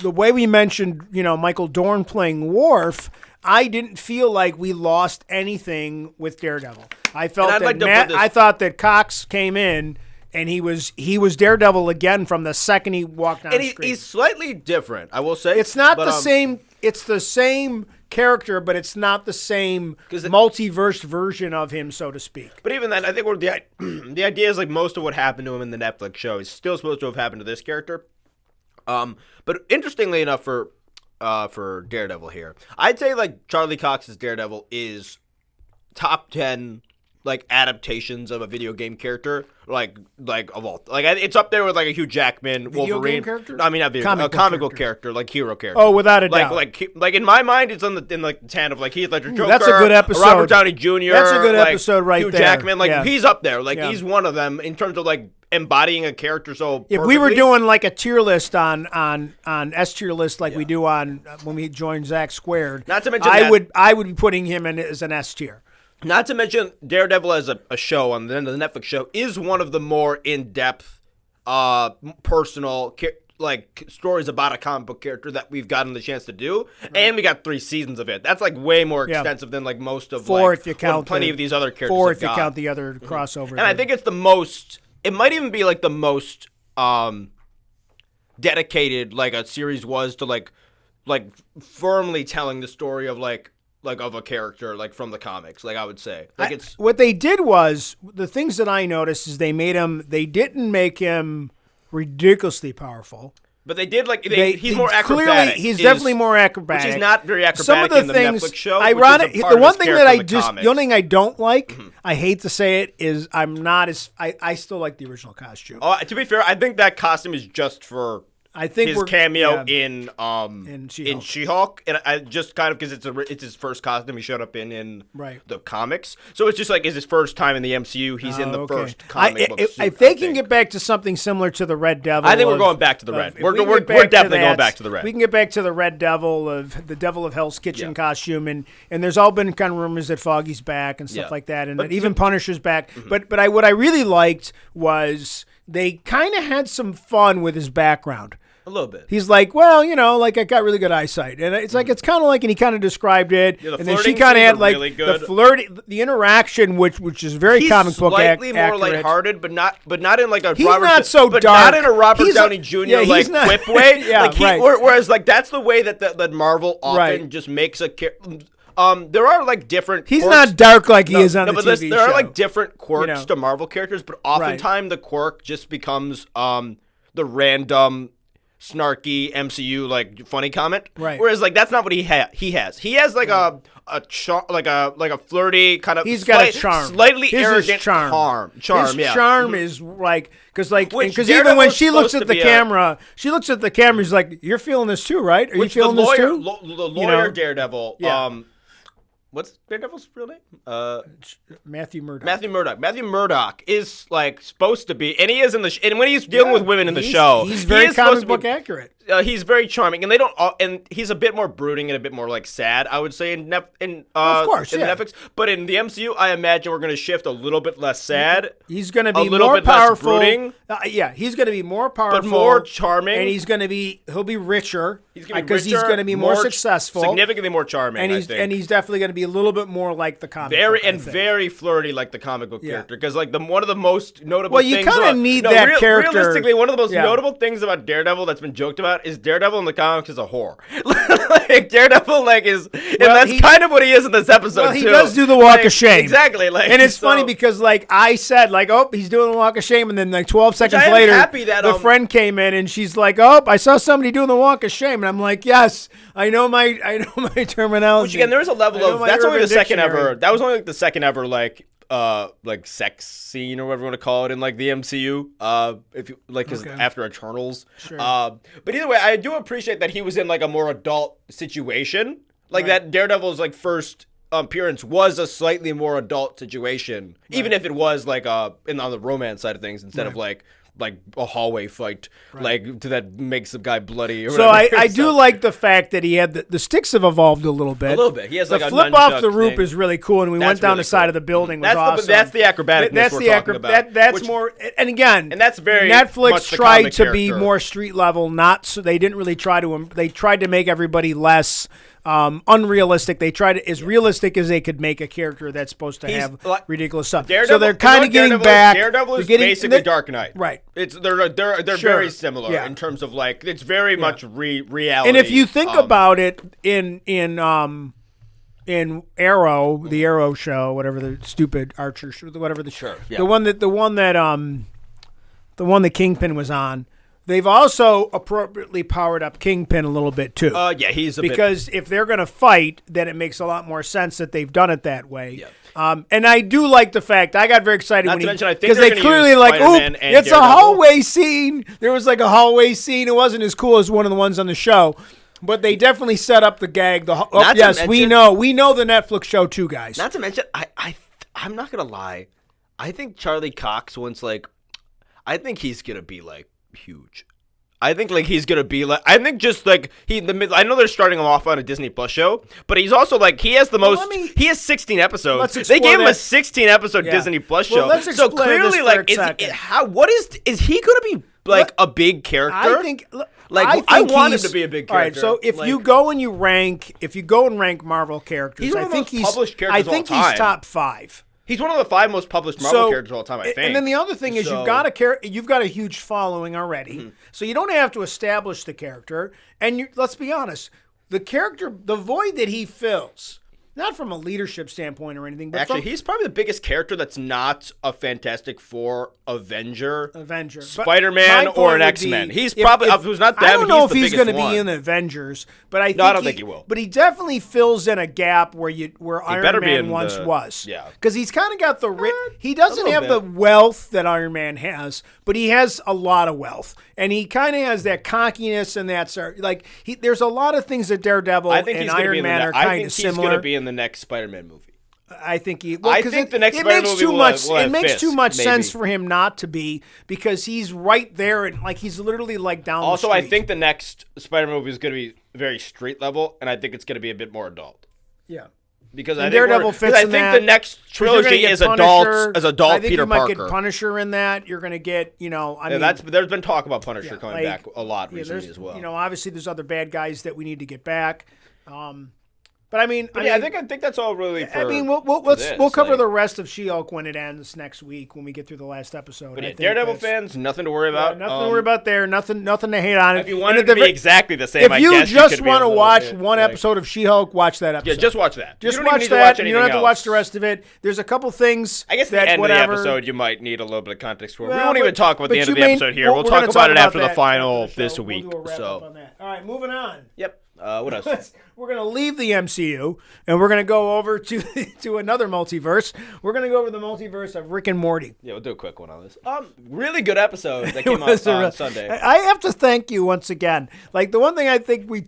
way we mentioned, Michael Dorn playing Worf. I didn't feel like we lost anything with Daredevil. I felt that I thought that Cox came in. And he was Daredevil again from the second he walked on screen. He's slightly different, I will say. It's not the same. It's the same character, but it's not the same multiverse version of him, so to speak. But even then, I think the idea is like most of what happened to him in the Netflix show is still supposed to have happened to this character. But interestingly enough, for Daredevil here, I'd say like Charlie Cox's Daredevil is top 10 like adaptations of a video game character, like of all, like it's up there with like a Hugh Jackman video Wolverine game character. No, I mean not video, comic book character, like hero character. Oh, without a doubt. Like in my mind, it's in like the hand of like Heath Ledger Joker. That's a good episode. Robert Downey Jr. That's a good episode right Hugh there. Jackman, like he's up there, like Yeah. he's one of them in terms of like embodying a character so perfectly. If we were doing like a tier list on S tier list like we do on when we joined Zach Squared, Not to mention I would be putting him in as an S tier. Not to mention, Daredevil as a show on the Netflix show is one of the more in-depth, personal, like stories about a comic book character that we've gotten the chance to do, and we got 3 seasons of it. That's like way more extensive than like most of 4 if you count plenty of these other characters. 4 if you count the other crossover. And I think it's the most. It might even be like the most dedicated like a series was to like firmly telling the story of like of a character like from the comics, like I would say. Like it's what they did was the things that I noticed is they didn't make him ridiculously powerful. But they did he's more acrobatic. Clearly, he's definitely more acrobatic. Which he's not very acrobatic Some of the in the things, Netflix show. Ironic. Which is a part The of one his thing character that in the comics. the only thing I don't like, I hate to say it, is I'm not as I still like the original costume. Oh, to be fair, I think that costume is just for his cameo in She-Hulk, and I just kind of because it's his first costume he showed up in the comics, so it's just like it's his first time in the MCU. He's in the first comic book suit, if they can get back to something similar to the Red Devil, I think we're going back to the Red. We're definitely going back to the Red. We can get back to the Red Devil of the Devil of Hell's Kitchen costume, and there's all been kind of rumors that Foggy's back and stuff like that, and that even Punisher's back. But what I really liked was they kind of had some fun with his background. A little bit. He's like, well, like I got really good eyesight, and it's like it's kind of like, and he kind of described it, and then she kind of had like really the interaction, which is very comic book accurate. He's slightly more lighthearted, but not in like a he's Robert. Not so but dark. Not in a Robert Downey Jr. Like quip way. Whereas like that's the way that Marvel often just makes a. There are like different. He's quirks. not dark like he is on the TV show. There are like different quirks to Marvel characters, but oftentimes the quirk just becomes the random snarky MCU like funny comment. Right. Whereas like that's not what he has. He has like a flirty kind of. He's got a charm, slightly His arrogant is charm. His His charm is like because even Daredevil's when she looks supposed at to the be camera, she's like, "You're feeling this too, right? Are you feeling this too?" The lawyer Daredevil. Yeah. What's Daredevil's real name? Matthew Murdock. Matthew Murdock is like supposed to be, and he is in the. And when he's dealing with women in the show, he's very comic book accurate. He's very charming, and they don't. And he's a bit more brooding and a bit more like sad, I would say, in Netflix. But in the MCU, I imagine we're going to shift a little bit less sad. He's going to be a little more bit powerful. Less brooding. He's going to be more powerful, but more charming, and he'll be richer. He's going to be because he's going to be more successful, significantly more charming. And he's definitely going to be a little bit more like the comic. Very flirty like the comic book character. Because like one of the most notable. Well, you kind of need that character. Realistically, one of the most notable things about Daredevil that's been joked about is Daredevil in the comics is a whore. Like Daredevil, and that's kind of what he is in this episode. Well, he does do the walk of shame, exactly. And it's funny because I said he's doing the walk of shame, and then 12 seconds later, the friend came in and she's like, "Oh, I saw somebody doing the walk of shame," and I'm like, "Yes, I know my terminology." Which again, there's a level of that's only the second ever. That was only the second ever like sex scene or whatever you want to call it in like the MCU. If you because after Eternals. Sure. But either way, I do appreciate that he was in like a more adult situation. Like that Daredevil's like first appearance was a slightly more adult situation, even if it was like on the romance side of things instead of like a hallway fight, that makes the guy bloody. Or so I do like the fact that he had the sticks have evolved a little bit. A little bit. He has the like a flip off the roof is really cool, and we went down the side of the building. Was awesome. That's the acrobatic. That's more. And again, and that's very Netflix much the tried to character. be more street level. So they didn't really try to. They tried to make everybody less. Unrealistic. They tried to as realistic as they could make a character that's supposed to have ridiculous stuff. So they're kind of getting back. Daredevil is basically Dark Knight, right? They're very similar in terms of like it's very much reality. And if you think about it, in Arrow, the Arrow show, whatever the stupid Archer show, whatever the one that Kingpin was on. They've also appropriately powered up Kingpin a little bit too. He's because if they're going to fight, then it makes a lot more sense that they've done it that way. Yeah. And I do like the fact I got very excited because they clearly it's a hallway scene. There was like a hallway scene. It wasn't as cool as one of the ones on the show, but they definitely set up the gag. We know the Netflix show too, guys. Not to mention, I'm not gonna lie, I think Charlie Cox I think he's gonna be like. Huge. I think he's gonna be I know they're starting him off on a Disney Plus show, but he's also he has the most. He has 16 episodes. They gave him a 16 episode Disney Plus show. So clearly, is he gonna be a big character? I think. I want him to be a big character. All right, so if you go and rank Marvel characters, he's one of the most published characters of all time. He's top 5. He's one of the 5 most published Marvel characters of all time, I think. And then the other thing is you've got a huge following already, so you don't have to establish the character. And let's be honest, the void that he fills, not from a leadership standpoint or anything, but actually, he's probably the biggest character that's not a Fantastic Four Avenger, Spider-Man, or an X-Men. He's probably who's not them. I don't know if he's going to be in the Avengers, but I don't think he will. But he definitely fills in a gap where Iron Man once was. Yeah, because he's kind of got he doesn't have the wealth that Iron Man has, but he has a lot of wealth, and he kind of has that cockiness and that there's a lot of things that Daredevil and Iron Man are kind of similar. He's going to be in the next Spider-Man movie. I think the next Spider-Man movie will have makes too much sense for him not to be because he's right there and he's literally down the street. Also, I think the next Spider-Man movie is going to be very street level, and I think it's going to be a bit more adult. Yeah. Because I think the next trilogy is adult Peter Parker. I think you might get Punisher in that. You're going to get, there's been talk about Punisher coming back a lot recently as well. Obviously there's other bad guys that we need to get back. But But I mean, I think that's all really. For, we'll cover the rest of She-Hulk when it ends next week when we get through the last episode. But Daredevil fans, nothing to worry about. Nothing to worry about there. Nothing to hate on it. If you want it to be exactly the same, if you just want to watch one episode of She-Hulk, watch that episode. Yeah, just watch that. Just watch that. You don't have to watch the rest of it. There's a couple things. I guess that the end whatever, of the episode you might need a little bit of context for. Well, we won't even talk about the end of the episode here. We'll talk about it after the final this week. We'll do a wrap-up on that. All right, moving on. Yep. What else? We're going to leave the MCU, and we're going to go over to another multiverse. We're going to go over the multiverse of Rick and Morty. Yeah, we'll do a quick one on this. Really good episode that came out on Sunday. I have to thank you once again. Like, the one thing I think we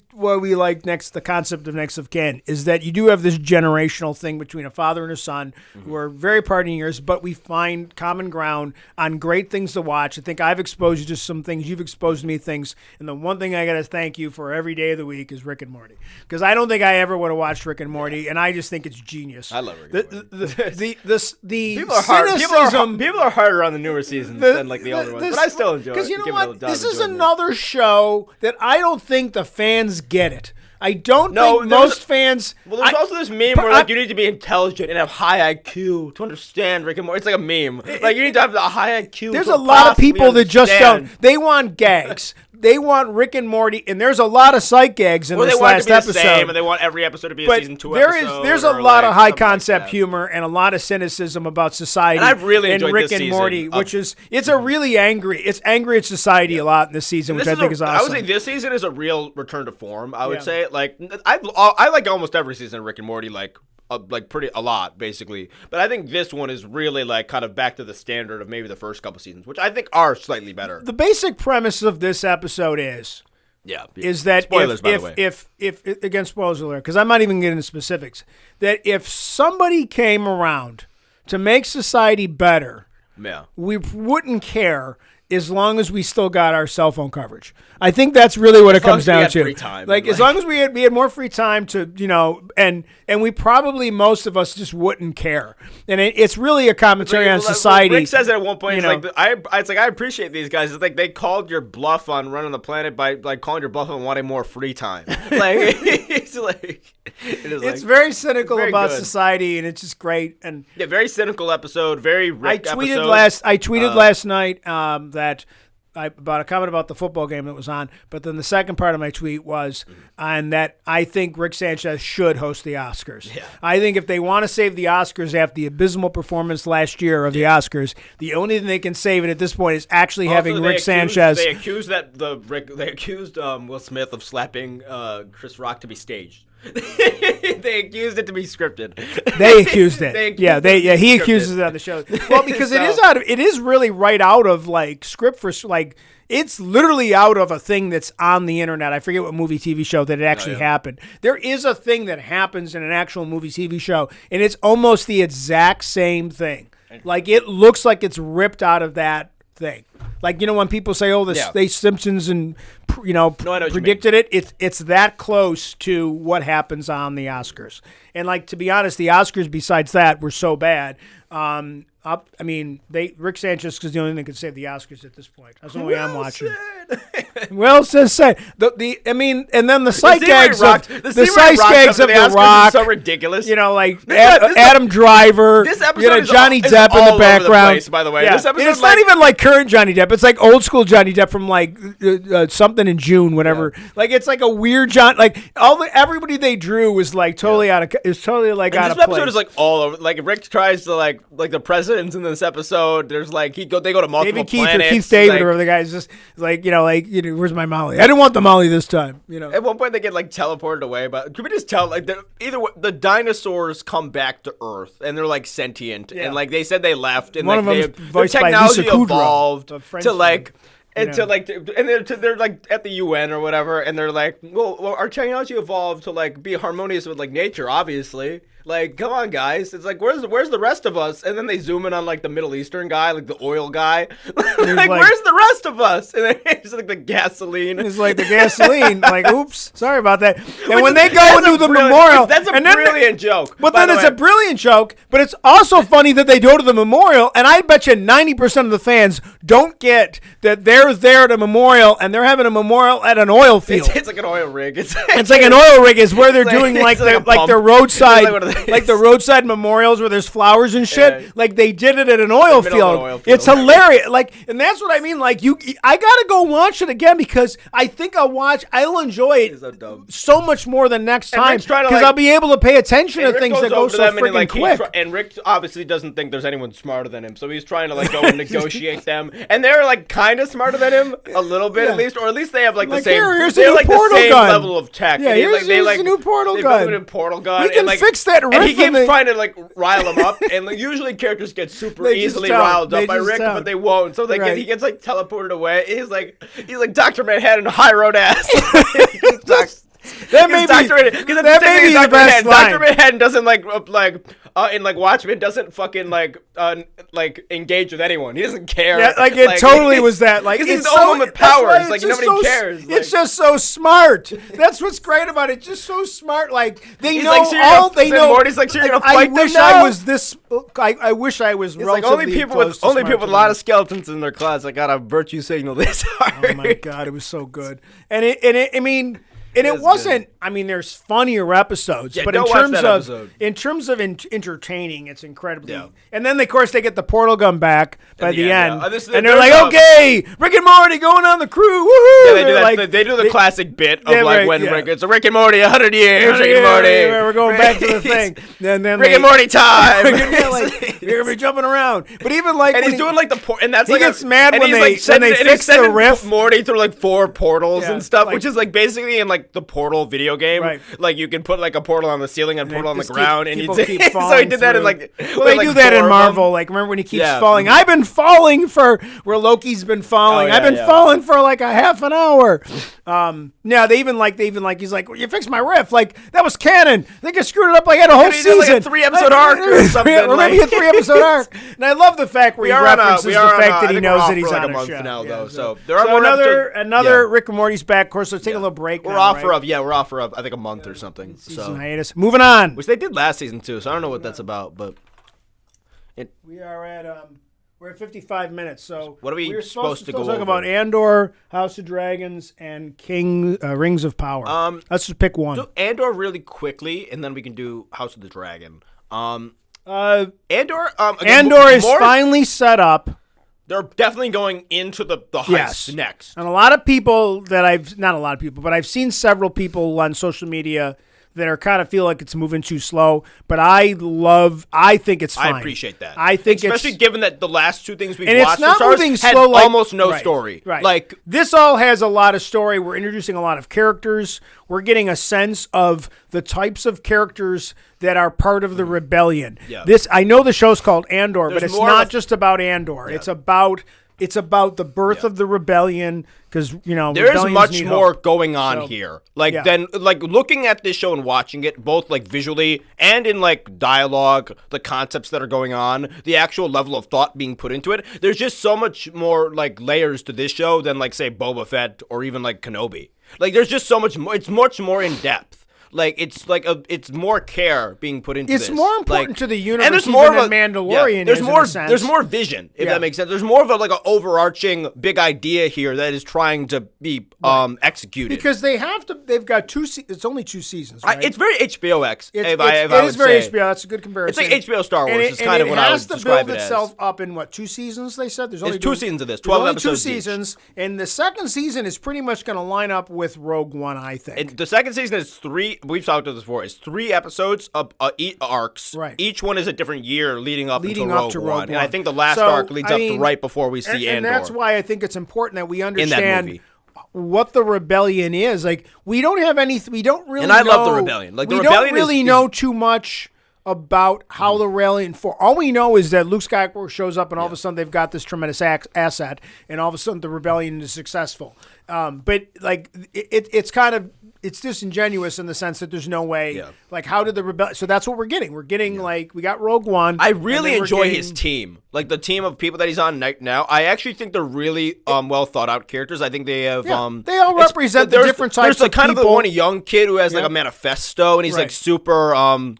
like the concept of next of kin, is that you do have this generational thing between a father and a son who are very partying years, but we find common ground on great things to watch. I think I've exposed you to some things. You've exposed me things. And the one thing I got to thank you for every day of the week is Rick and Morty. Because I don't think I ever would have watched Rick and Morty, and I just think it's genius. I love Rick and Morty. The people are cynicism. People are harder on the newer seasons than like the older ones, but I still enjoy it. Because you know what? This is another show that I don't think the fans get it. I don't think most fans... Well, there's also this meme where like you need to be intelligent and have high IQ to understand Rick and Morty. It's like a meme. Like you need to have a high IQ. There's a lot of people that just don't. They want gags. They want Rick and Morty, and there's a lot of sight gags in this last episode. The same, and they want every episode to be a season 2 episode. There's a lot of high concept humor and a lot of cynicism about society. And I've really enjoyed Rick this and Morty, which is it's angry at society a lot in this season, which I think is awesome. I would say this season is a real return to form. I would say like I like almost every season of Rick and Morty like pretty a lot basically, but I think this one is really like kind of back to the standard of maybe the first couple seasons, which I think are slightly better. The basic premise of this episode is that spoilers, by the way. if again, spoilers alert, because I'm not even getting into specifics, that if somebody came around to make society better, we wouldn't care as long as we still got our cell phone coverage. I think that's really what it comes down to. As long as we had more free time to, and we probably, most of us just wouldn't care. And it's really a commentary on society. Rick says it at one point. It's like I appreciate these guys. It's like they called your bluff on running the planet by like calling your bluff on wanting more free time. Like it's very cynical about society, and it's just great. And very cynical episode. Very Rick episode. I tweeted last night that about a comment about the football game that was on, but then the second part of my tweet was on that I think Rick Sanchez should host the Oscars. Yeah. I think if they want to save the Oscars after the abysmal performance last year of the Oscars, the only thing they can save it at this point is actually having Rick Sanchez. They accused Will Smith of slapping Chris Rock to be staged. They accused it to be scripted. They accused it. He accuses it on the show. Well, because it is really right out of like script for like it's literally out of a thing that's on the internet. I forget what movie TV show that it actually happened. There is a thing that happens in an actual movie TV show, and it's almost the exact same thing. Like it looks like it's ripped out of that thing. Like, when people say, they Simpsons and, predicted it, it's that close to what happens on the Oscars. And, like, to be honest, the Oscars, besides that, were so bad. Rick Sanchez is the only thing that could save the Oscars at this point. That's the only way I'm watching. Well said. And then the sight gags of The Rock. So ridiculous. Adam Driver. This episode Johnny Depp in the background. Over the place, by the way, yeah. This episode it's not even like current Johnny Depp. It's like old school Johnny Depp from like something in June, whatever. Yeah. Like it's like a weird everybody they drew was like totally out of out of place. This episode is like all over. Like Rick tries to like the presidents in this episode. There's like they go to multiple planets. Keith David or the guy's just where's my Molly? I didn't want the Molly this time. At one point they get like teleported away, but can we just tell either way, the dinosaurs come back to Earth and they're like sentient and like they said they left and one like of them voiced by technology Lisa Kudrow, evolved to like. And they're like at the UN or whatever, and they're like, well, our technology evolved to like be harmonious with like nature, obviously. Like, come on, guys. It's like, where's the rest of us? And then they zoom in on like the Middle Eastern guy, like the oil guy. like, where's the rest of us? And then it's like the gasoline. It's like the gasoline. Like, oops, sorry about that. And when they go and do the memorial, that's a brilliant joke. But then it's a brilliant joke. But it's also funny that they go to the memorial, and I bet you 90% of the fans don't get that they're there at a memorial and they're having a memorial at an oil field. It's like an oil rig. It's like an oil rig is where they're doing like their roadside, like the roadside memorials where there's flowers and shit. Yeah. Like they did it at an oil field. It's hilarious. Like, and that's what I mean. Like I gotta go watch it again because I think I'll enjoy it so much more than next time because I'll be able to pay attention to things that go so freaking quick. And Rick obviously doesn't think there's anyone smarter than him, so he's trying to like go and negotiate them. And they're like kind of smarter than him a little bit at least, or at least they have like the same. Here's a new portal gun. Level of tech. Yeah, here's a new portal gun. We can fix that riff. And he keeps trying to like rile him up, and like, usually characters get super easily riled up by Rick, but they won't. So he gets like teleported away. He's like Dr. Manhattan, high road ass. That may be the best line. Dr. Manhattan doesn't in like Watchmen doesn't fucking like engage with anyone. He doesn't care. Yeah, like it totally was that. Like he's the only one with powers. Like nobody cares. It's just so smart. That's what's great about it. Just so smart. Like they know like, all they know. Morty's like, so you're gonna fight them now? I wish I was. Like only people with a lot of skeletons in their class. I got a virtue signal this hard. Oh my god, it was so good. And it wasn't. Good. I mean, there's funnier episodes, but in terms of entertaining, it's incredibly. Yeah. And then of course they get the portal gun back by the end, and they're like, "Okay, Rick and Morty going on the crew, woohoo!" Yeah, they do that. They do the classic bit of Rick. It's a Rick and Morty, 100 years, Rick and Morty. We're going back to the thing. Then Rick and Morty time. You're gonna be jumping around, but even like, and he's doing like the and that's he gets mad when they fix the riff. Morty through like 4 portals and stuff, which is like basically in like the Portal video game, like you can put like a portal on the ceiling and a portal on the ground, and so he did that in like. Well, they do that in Marvel. Like remember when he keeps falling? I've been falling for where Loki's been falling. I've been falling for like a half an hour. Yeah, they even like he's like, well, you fixed my riff. Like that was canon. I think I screwed it up. I had a whole season, like a 3-episode arc or something. Or maybe a 3-episode arc. And I love the fact where he references the fact that he knows that he's on a show. Now, though, so there are another Rick and Morty's back. Of course, let's take a little break. We're off for I think a month or something. Season hiatus. Moving on. Which they did last season too, so I don't know what that's about, but we are at we're at 55 minutes. So what are we supposed to go talk about? Andor, House of Dragons, and Rings of Power. Let's just pick one. Do Andor really quickly, and then we can do House of the Dragon. Andor is finally set up. They're definitely going into the heist next. And a lot of people that I've seen several people on social media that are kind of feel like it's moving too slow, but I think it's fine. I appreciate that. I think especially given that the last 2 things we've watched it's not moving slow, had almost no story. Right. Like this all has a lot of story. We're introducing a lot of characters. We're getting a sense of the types of characters that are part of the rebellion. Yeah. I know the show's called Andor, but it's not just about Andor. Yeah. It's about the birth of the rebellion because there is much more going on here. Then looking at this show and watching it, both like visually and in like dialogue, the concepts that are going on, the actual level of thought being put into it. There's just so much more like layers to this show than like say Boba Fett or even like Kenobi. Like there's just so much more. It's much more in depth. Like it's more care being put into this. It's more important to the universe and there's more than Mandalorian. There's more vision, if that makes sense. There's more of an overarching big idea here that is trying to be executed. Because they've got 2 it's only 2 seasons, right? It's very HBO-X. It is very HBO. That's a good comparison. It's like HBO Star Wars is kind of what I would describe it as. It has to build itself up in 2 seasons, they said? There's only 2 seasons of this, 12 episodes 2 seasons, and the second season is pretty much going to line up with Rogue One, I think. And the second season is 3 we've talked about this before. It's 3 episodes of arcs. Right. Each one is a different year leading up to Rogue One. And I think the last arc leads up to right before we see Andor. And that's why I think it's important that we understand what the rebellion is. Like we don't have any. We don't really. And I love the rebellion. Like we don't really know too much about how the rebellion. For all we know is that Luke Skywalker shows up, and all of a sudden they've got this tremendous asset, and all of a sudden the rebellion is successful. But like it's kind of it's disingenuous in the sense that there's no way. Yeah. Like, how did the rebellion? So that's what we're getting. We're getting like we got Rogue One. I really and then enjoy we're his team, like the team of people that he's on now. I actually think they're really well thought out characters. I think they have they all represent the different types There's like of kind people. of the one young kid who has like a manifesto, and he's like Right. super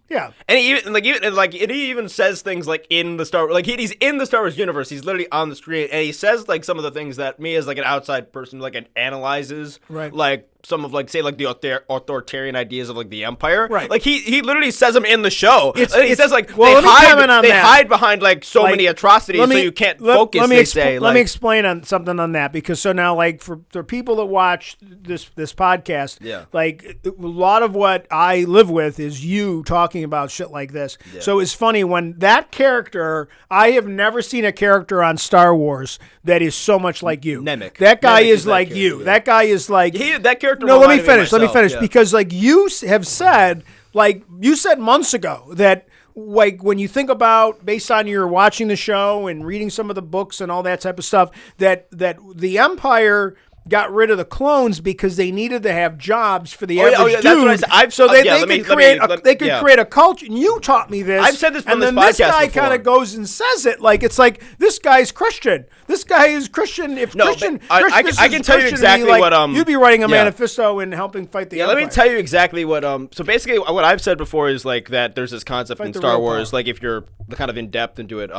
Yeah. and he even says things like in the Star like he's in the Star Wars universe. He's literally on the screen, and he says like some of the things that me as like an outside person like analyzes, Right. like some of like say like the authoritarian ideas of like the Empire, Right. Like he literally says them in the show. He says like well, let me comment on they that. hide behind like so many atrocities, so you can't focus. Let me Let me explain on something on that, because so now like for the people that watch this podcast, like a lot of what I live with is you talking about shit like this. Yeah. So it's funny when that character, I have never seen a character on Star Wars that is so much like you. Nemec. That guy Nemec is like character, you. yeah. That guy is like that character. No, let me finish. Yeah. Because like you have said, like you said months ago that like when you think about based on your watching the show and reading some of the books and all that type of stuff, that the Empire got rid of the clones because they needed to have jobs for the average dude. That's what I said. So they could create a culture. And you taught me this. I've said this on and this then podcast this guy before. kind of goes and says it like it's like this guy's Christian. This guy is Christian. If Christian, I can tell you exactly what you'd be writing a manifesto and helping fight the Empire. Let me tell you exactly what so basically what I've said before is like that there's this concept in Star Wars, like if you're kind of in depth into it,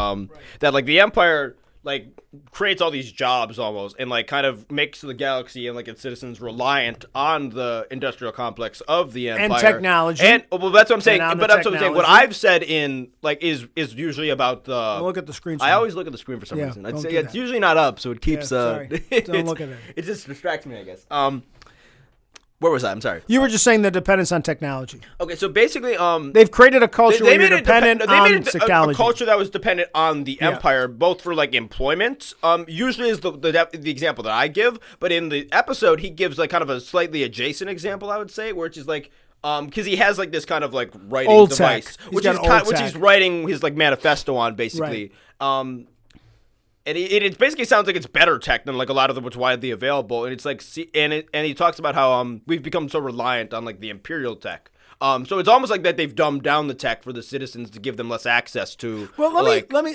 that like the Empire like creates all these jobs almost and like kind of makes the galaxy and like its citizens reliant on the industrial complex of the Empire and technology. And well, that's what I'm saying. And But that's what I'm saying. What I've said in like is usually about the. Look at the screen. I always look at the screen for some reason. I'd say it's usually not up, so it keeps. Sorry. Don't look at it. It just distracts me, I guess. Where was I? I'm sorry. You were just saying the dependence on technology. Okay, so basically, they've created a culture where you're dependent on technology. A culture that was dependent on the Empire, both for like employment. Usually is the example that I give, but in the episode he gives like kind of a slightly adjacent example, I would say, which is like. Because he has like this kind of like writing old device, tech. which he's writing his like manifesto on, basically. Right. And it basically sounds like it's better tech than like a lot of them which widely available, and it's like and he talks about how we've become so reliant on like the imperial tech. So it's almost like that they've dumbed down the tech for the citizens to give them less access to. Well, let me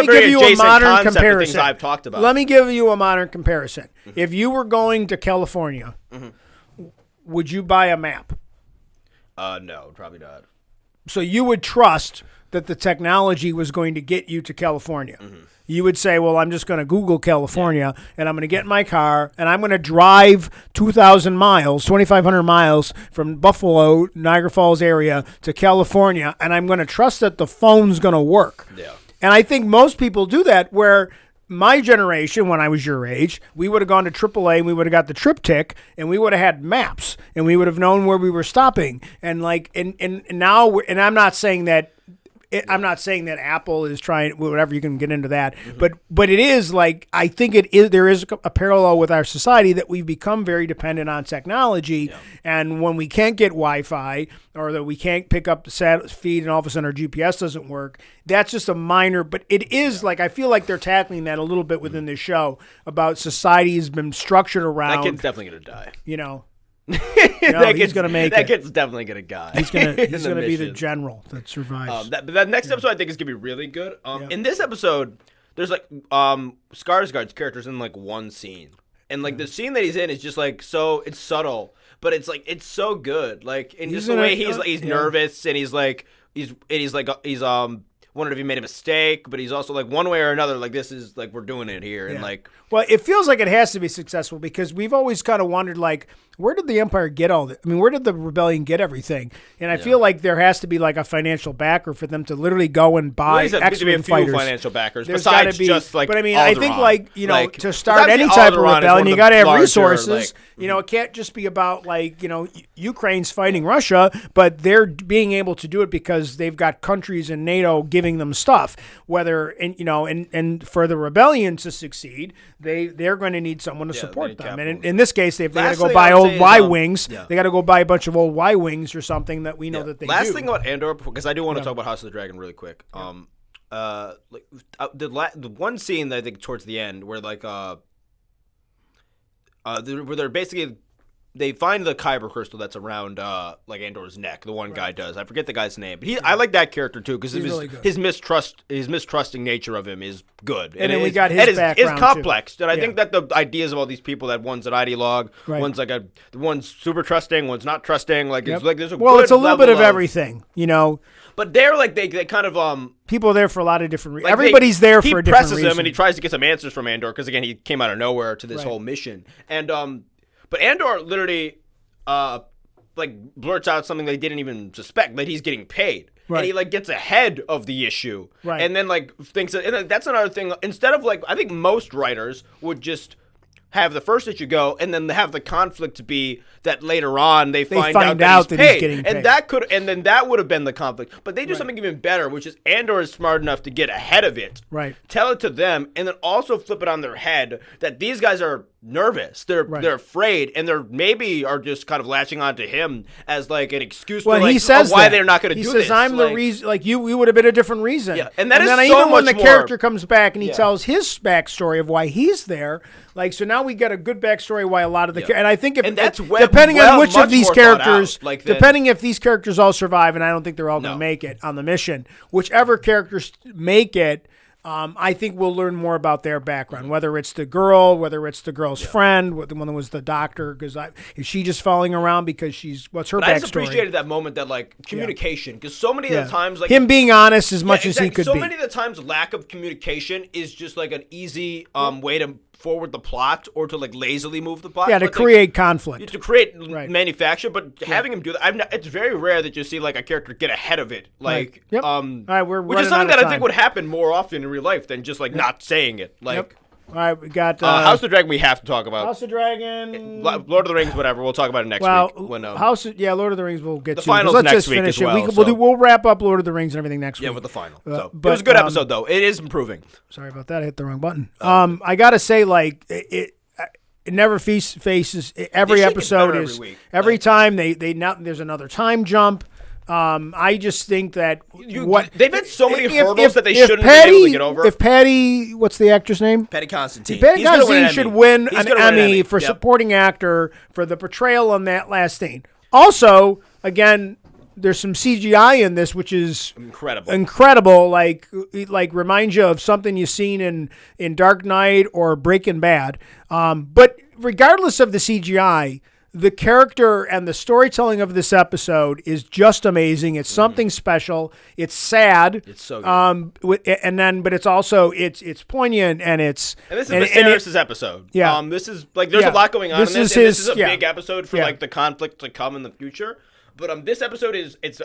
give you a modern comparison. I've talked about. Let me give you a modern comparison. Mm-hmm. If you were going to California, would you buy a map? No, probably not. So you would trust that the technology was going to get you to California. Mm-hmm. You would say, well, I'm just going to Google California, and I'm going to get in my car, and I'm going to drive 2,000 miles, 2,500 miles from Buffalo, Niagara Falls area to California, and I'm going to trust that the phone's going to work. Yeah. And I think most people do that, where my generation, when I was your age, we would have gone to AAA, and we would have got the triptych, and we would have had maps, and we would have known where we were stopping. And like, and now, and I'm not saying that. I'm not saying that Apple is trying, whatever, you can get into that, but it is like, I think it is, there is a parallel with our society that we've become very dependent on technology, and when we can't get Wi-Fi, or that we can't pick up the satellite feed and all of a sudden our GPS doesn't work, that's just a minor, but it is like, I feel like they're tackling that a little bit within this show, about society has been structured around. That kid's definitely going to die. You know. He's gonna make that it. kid's definitely gonna die. He's gonna be the general that survives. That next episode I think is gonna be really good. In this episode, there's like Skarsgård's character's in like one scene, and like the scene that he's in is just like so it's subtle, but it's like it's so good. Like in just the way he's nervous and he's wondering if he made a mistake, but he's also like one way or another like this is like we're doing it here and like. Well, it feels like it has to be successful because we've always kind of wondered, like, where did the Empire get all this? I mean, where did the rebellion get everything? And I feel like there has to be like a financial backer for them to literally go and buy X-Wing fighters. Financial backers There's besides be, just like. But I mean, Alderaan. I think like like, to start any type of rebellion, you got to have larger, resources. Like, you know, it can't just be about like Ukraine's fighting Russia, but they're being able to do it because they've got countries in NATO giving them stuff. Whether and for the rebellion to succeed, they're going to need someone to support them. And in this case, they've got to go buy old Y-wings. They got to go buy a bunch of old Y-wings or something that we know that they do. Last thing about Andor, because I do want to talk about House of the Dragon really quick. The one scene that I think towards the end where like where they're basically they find the kyber crystal that's around like Andor's neck. The one guy does. I forget the guy's name, but I like that character too because his mistrusting nature of him is good. And then we got his background is complex. too. And I think that the ideas of all these people, that one's an ideologue, one's like one's super trusting, one's not trusting. Like it's like there's a good it's a little bit of everything, But they're like they kind of people are there for a lot of different reasons. Everybody's there for a different reason. He presses him and he tries to get some answers from Andor because again he came out of nowhere to this whole mission. And but Andor literally like blurts out something they didn't even suspect, that he's getting paid. Right. And he like gets ahead of the issue. Right. And then like thinks that, and that's another thing. Instead of like, I think most writers would just have the first issue go and then have the conflict be that later on they find out that he's getting paid. And then that would have been the conflict. But they do something even better, which is Andor is smart enough to get ahead of it. Right. Tell it to them and then also flip it on their head that these guys are nervous. They're afraid, and they're maybe are just kind of latching onto him as like an excuse for like, he says why they're not going to do this. He says, I'm the reason, like you would have been a different reason. Yeah. And then even when the character comes back and he tells his backstory of why he's there, like, so now we get a good backstory why a lot of the and I think depending on which of these characters, depending if these characters all survive, and I don't think they're all going to make it on the mission, whichever characters make it, I think we'll learn more about their background, whether it's the girl, whether it's the girl's friend, the one that was the doctor, because is she just following around because what's her backstory? I just appreciated that moment, that like communication, because so many of the times, like him being honest as much as he could be. So many of the times, lack of communication is just like an easy way to forward the plot or to like lazily move the plot. Yeah, to create conflict. To create manufacture, but having him do that, it's very rare that you see like a character get ahead of it. Like, all right, which is something that I think would happen more often in real life than just like not saying it. Like, all right, we got House of the Dragon. We have to talk about House of the Dragon, Lord of the Rings, whatever. We'll talk about it next week. When, Lord of the Rings. We'll get the to finals let's next just week finish as well. it. We'll wrap up Lord of the Rings and everything next week. Yeah, with the final. So it was a good episode, though. It is improving. Sorry about that. I hit the wrong button. I gotta say, like it never faces every episode is every time there's another time jump. I just think that they've had so many hurdles that they shouldn't be able to get over. If Paddy, what's the actor's name? Paddy Considine. Paddy Considine should win an Emmy for supporting actor for the portrayal on that last scene. Also, again, there's some CGI in this, which is incredible. Like reminds you of something you've seen in Dark Knight or Breaking Bad. But regardless of the CGI, the character and the storytelling of this episode is just amazing. It's something special. It's sad. It's so good. But it's also it's poignant and it's. And this is Viserys' episode. Yeah. This is like there's a lot going on in this. This is a big episode for like the conflict to come in the future. But this episode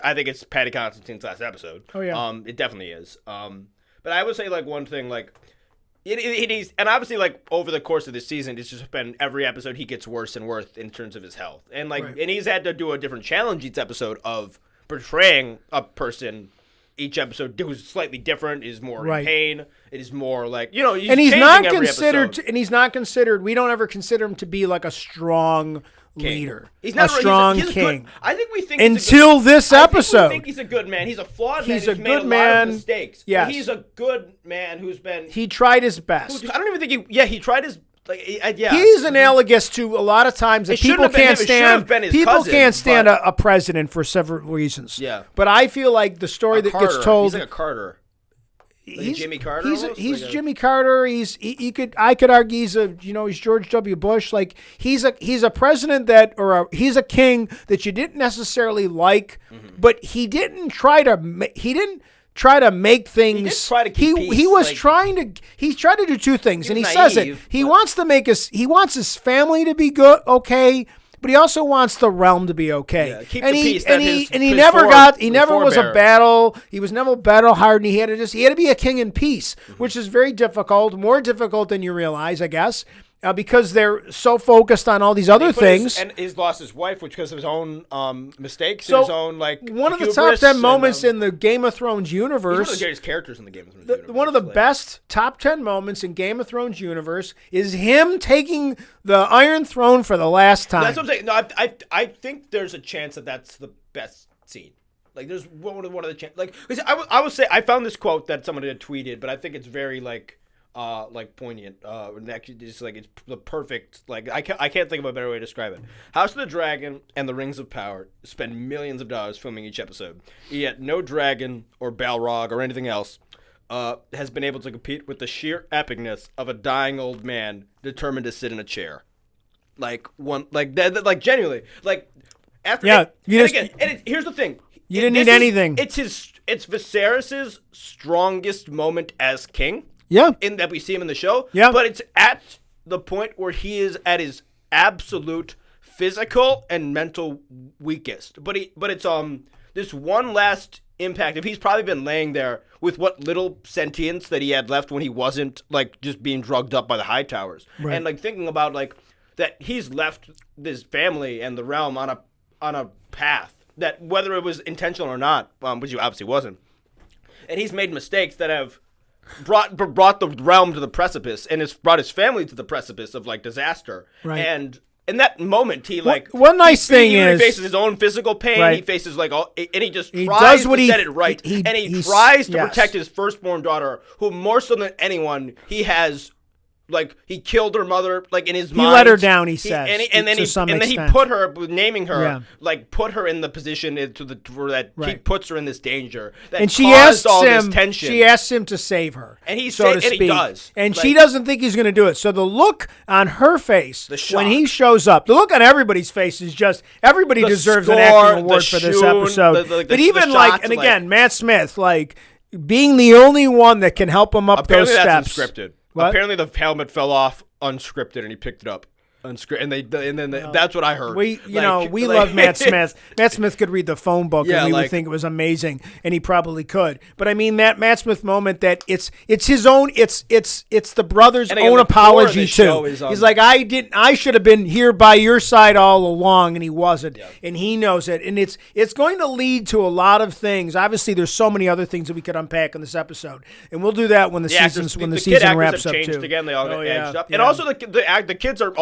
I think it's Paddy Considine's last episode. Oh yeah. It definitely is. But I would say like one thing like. It is, and obviously, like over the course of this season, it's just been every episode he gets worse and worse in terms of his health, and and he's had to do a different challenge each episode of portraying a person. Each episode who's slightly different, is more in pain. It is more like he's not considered. And he's not considered. We don't ever consider him to be like a strong leader. He's not a strong king. Good, I think we think until this episode. I think he's a good man. He's a flawed man. He's a good man. Mistakes. Yes. He's a good man who's been. He tried his best. I don't even think he tried his. He's analogous to a lot of times that people can't stand. People can't stand a president for several reasons. Yeah. But I feel like the story that gets told. He's like a Carter. Like Jimmy Carter. He's Jimmy Carter. I could argue he's George W. Bush. Like he's a president he's a king that you didn't necessarily like, but he didn't try to make things. He did try to keep peace. He tried to do two things, and he says it. He wants his family to be good, okay, but he also wants the realm to be okay. Yeah, keep and the he peace and he never was a battle. He was never battle hardened. He had to be a king in peace, which is very difficult, more difficult than you realize, I guess. Because they're so focused on all these other things. And he's lost his wife, which because of his own mistakes, so his own one of the top 10 moments in the Game of Thrones universe. He's one of the greatest characters in the Game of Thrones universe. One of the best top 10 moments in Game of Thrones universe is him taking the Iron Throne for the last time. That's what I'm saying. No, I think there's a chance that that's the best scene. Like there's one of the chances. Like I would say I found this quote that someone had tweeted, but I think it's very like. like poignant. And actually just like it's the perfect. Like I can't think of a better way to describe it. House of the Dragon and the Rings of Power spend millions of dollars filming each episode. Yet no dragon or Balrog or anything else has been able to compete with the sheer epicness of a dying old man determined to sit in a chair. Like genuinely, like after. Yeah, here's the thing. You didn't need anything. It's Viserys's strongest moment as king. Yeah. In that we see him in the show. Yeah. But it's at the point where he is at his absolute physical and mental weakest. But it's this one last impact. If he's probably been laying there with what little sentience that he had left when he wasn't like just being drugged up by the Hightowers. Right. And like thinking about like that he's left this family and the realm on a path that whether it was intentional or not, which he obviously wasn't. And he's made mistakes that have brought the realm to the precipice and has brought his family to the precipice of like disaster. Right. And in that moment, he like one nice thing he is faces his own physical pain. Right. He faces like all, and he just he tries does what to he, set it right, he and he tries to yes. protect his firstborn daughter, who more so than anyone he has. Like he killed her mother, like in his mind. He let her down. He says, and then he put her, naming her, like put her in the position he puts her in this danger. That and she caused asks all him. this tension. She asks him to save her, and he does. And like, she doesn't think he's going to do it. So the look on her face when he shows up, the look on everybody's face is just everybody deserves an acting award for this episode. But even and again, Matt Smith, like being the only one that can help him up those steps. That's unscripted. What? Apparently the helmet fell off unscripted and he picked it up unscripted. That's what I heard. We love Matt Smith. Matt Smith could read the phone book and we would think it was amazing, and he probably could. But I mean that Matt Smith moment that it's his own it's the brother's own apology too. He's like I should have been here by your side all along, and he wasn't. Yeah. And he knows it. And it's going to lead to a lot of things. Obviously there's so many other things that we could unpack in this episode. And we'll do that when the season wraps up too. Again, they all get edged up. And also the kids are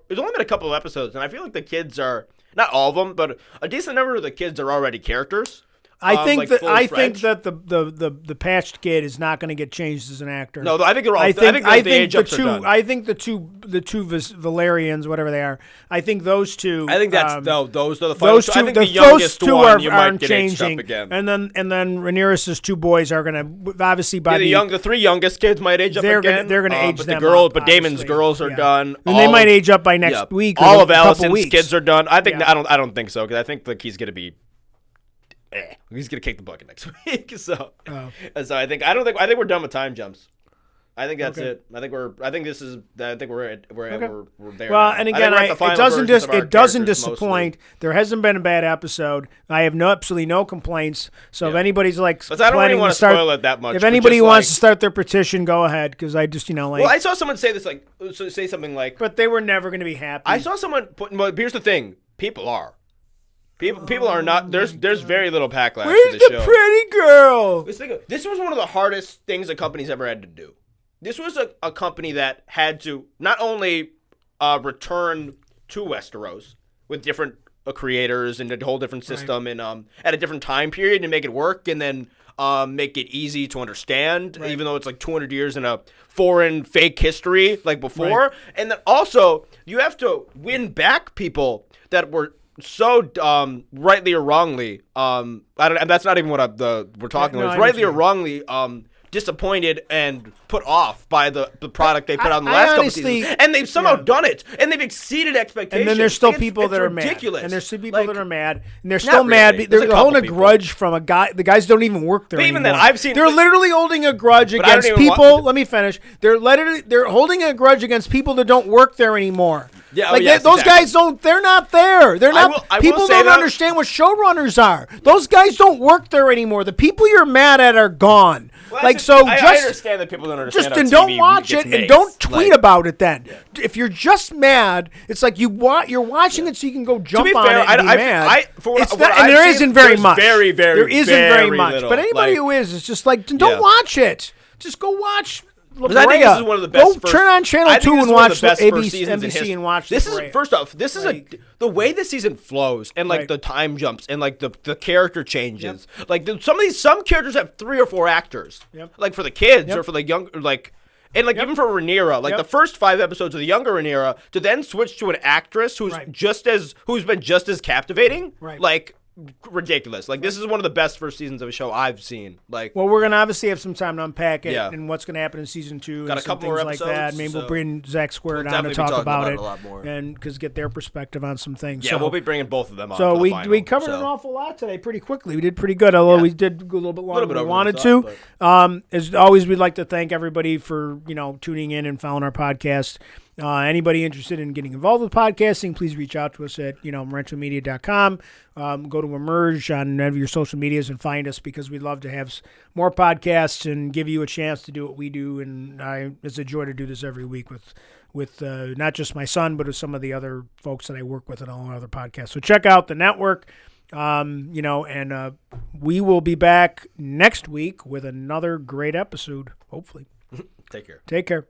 there's only been a couple of episodes, and I feel like the kids are not all of them, but a decent number of the kids are already characters. I think that the patched kid is not going to get changed as an actor. No, I think they're all. I think the age ups are done. I think the two Valerians, whatever they are. I think those two. I think that's those are the final. Those two. I think the youngest two one you aren't might get changing. Aged up again. And then Rhaenyra's two boys are going to obviously by the three youngest kids might age up again. They're going to age them. But Damon's girls are done. And they might age up by next week. All of Allison's kids are done. I think I don't think so, because I think he's going to be. He's gonna kick the bucket next week. So I think we're done with time jumps. I think that's it. I think we're there. Well, and again, it doesn't disappoint. Mostly. There hasn't been a bad episode. I have absolutely no complaints. So if anybody's like, I don't really want to spoil it that much. If anybody wants to start their petition, go ahead, because I just Well, I saw someone say this say something like, but they were never going to be happy. I saw someone put. Well, here's the thing: people are. People are not. There's very little backlash. Where's to the show. Pretty girl? This was one of the hardest things a company's ever had to do. This was a company that had to not only return to Westeros with different creators and a whole different system and at a different time period and make it work, and then make it easy to understand, even though it's like 200 years in a foreign fake history like before. And then also you have to win back people that were so rightly or wrongly, and that's not even what we're talking about. It's rightly or wrongly disappointed and put off by the product they put out in the last couple seasons. And they've somehow done it, and they've exceeded expectations. And then there's still people that are ridiculous. Mad. And there's still people that are mad. And they're still mad. They're holding a grudge from a guy. The guys don't even work there anymore. Even then, I've seen. They're literally holding a grudge against people. Let me finish. They're holding a grudge against people that don't work there anymore. Yeah, those guys don't. They're not there. They're not. People don't understand what showrunners are. Those guys don't work there anymore. The people you're mad at are gone. Well, I understand that people don't understand. Just don't watch it and don't tweet about it. Then, if you're just mad, it's like you're watching it so you can go jump on it and be mad. And there isn't very much. There isn't very much. But anybody who is, it's just like don't watch it. Just go watch. I think this is one of the best. Go turn on Channel 2 and watch NBC and watch. This is first off. This is the way the season flows and like the time jumps and like the character changes. Like some characters have 3 or 4 actors. Like for the kids or for the young And like even for Rhaenyra, like Yep. the first 5 episodes of the younger Rhaenyra, to then switch to an actress who's Right. who's been just as captivating, Right. like ridiculous. Like this is one of the best first seasons of a show I've seen. Like Well, we're going to obviously have some time to unpack it Yeah. and what's going to happen in season 2 Got and a some couple more things like that. episodes, Maybe we'll so bring Zach Squared we'll on to definitely be talk talking about about it it a lot more. and because get their perspective on some things. yeah, so, we'll be bringing both of them on. so for the we final, covered so. an awful lot today pretty quickly. We did pretty good, although we did go a little bit longer bit than we over wanted the to. top, As always, we'd like to thank everybody for tuning in and following our podcast. Anybody interested in getting involved with podcasting, please reach out to us at rentomedia.com. Go to Emerge on any of your social medias and find us because we'd love to have more podcasts and give you a chance to do what we do. And it's a joy to do this every week with not just my son, but with some of the other folks that I work with on all our other podcasts. So check out the network, and we will be back next week with another great episode, hopefully. Take care. Take care.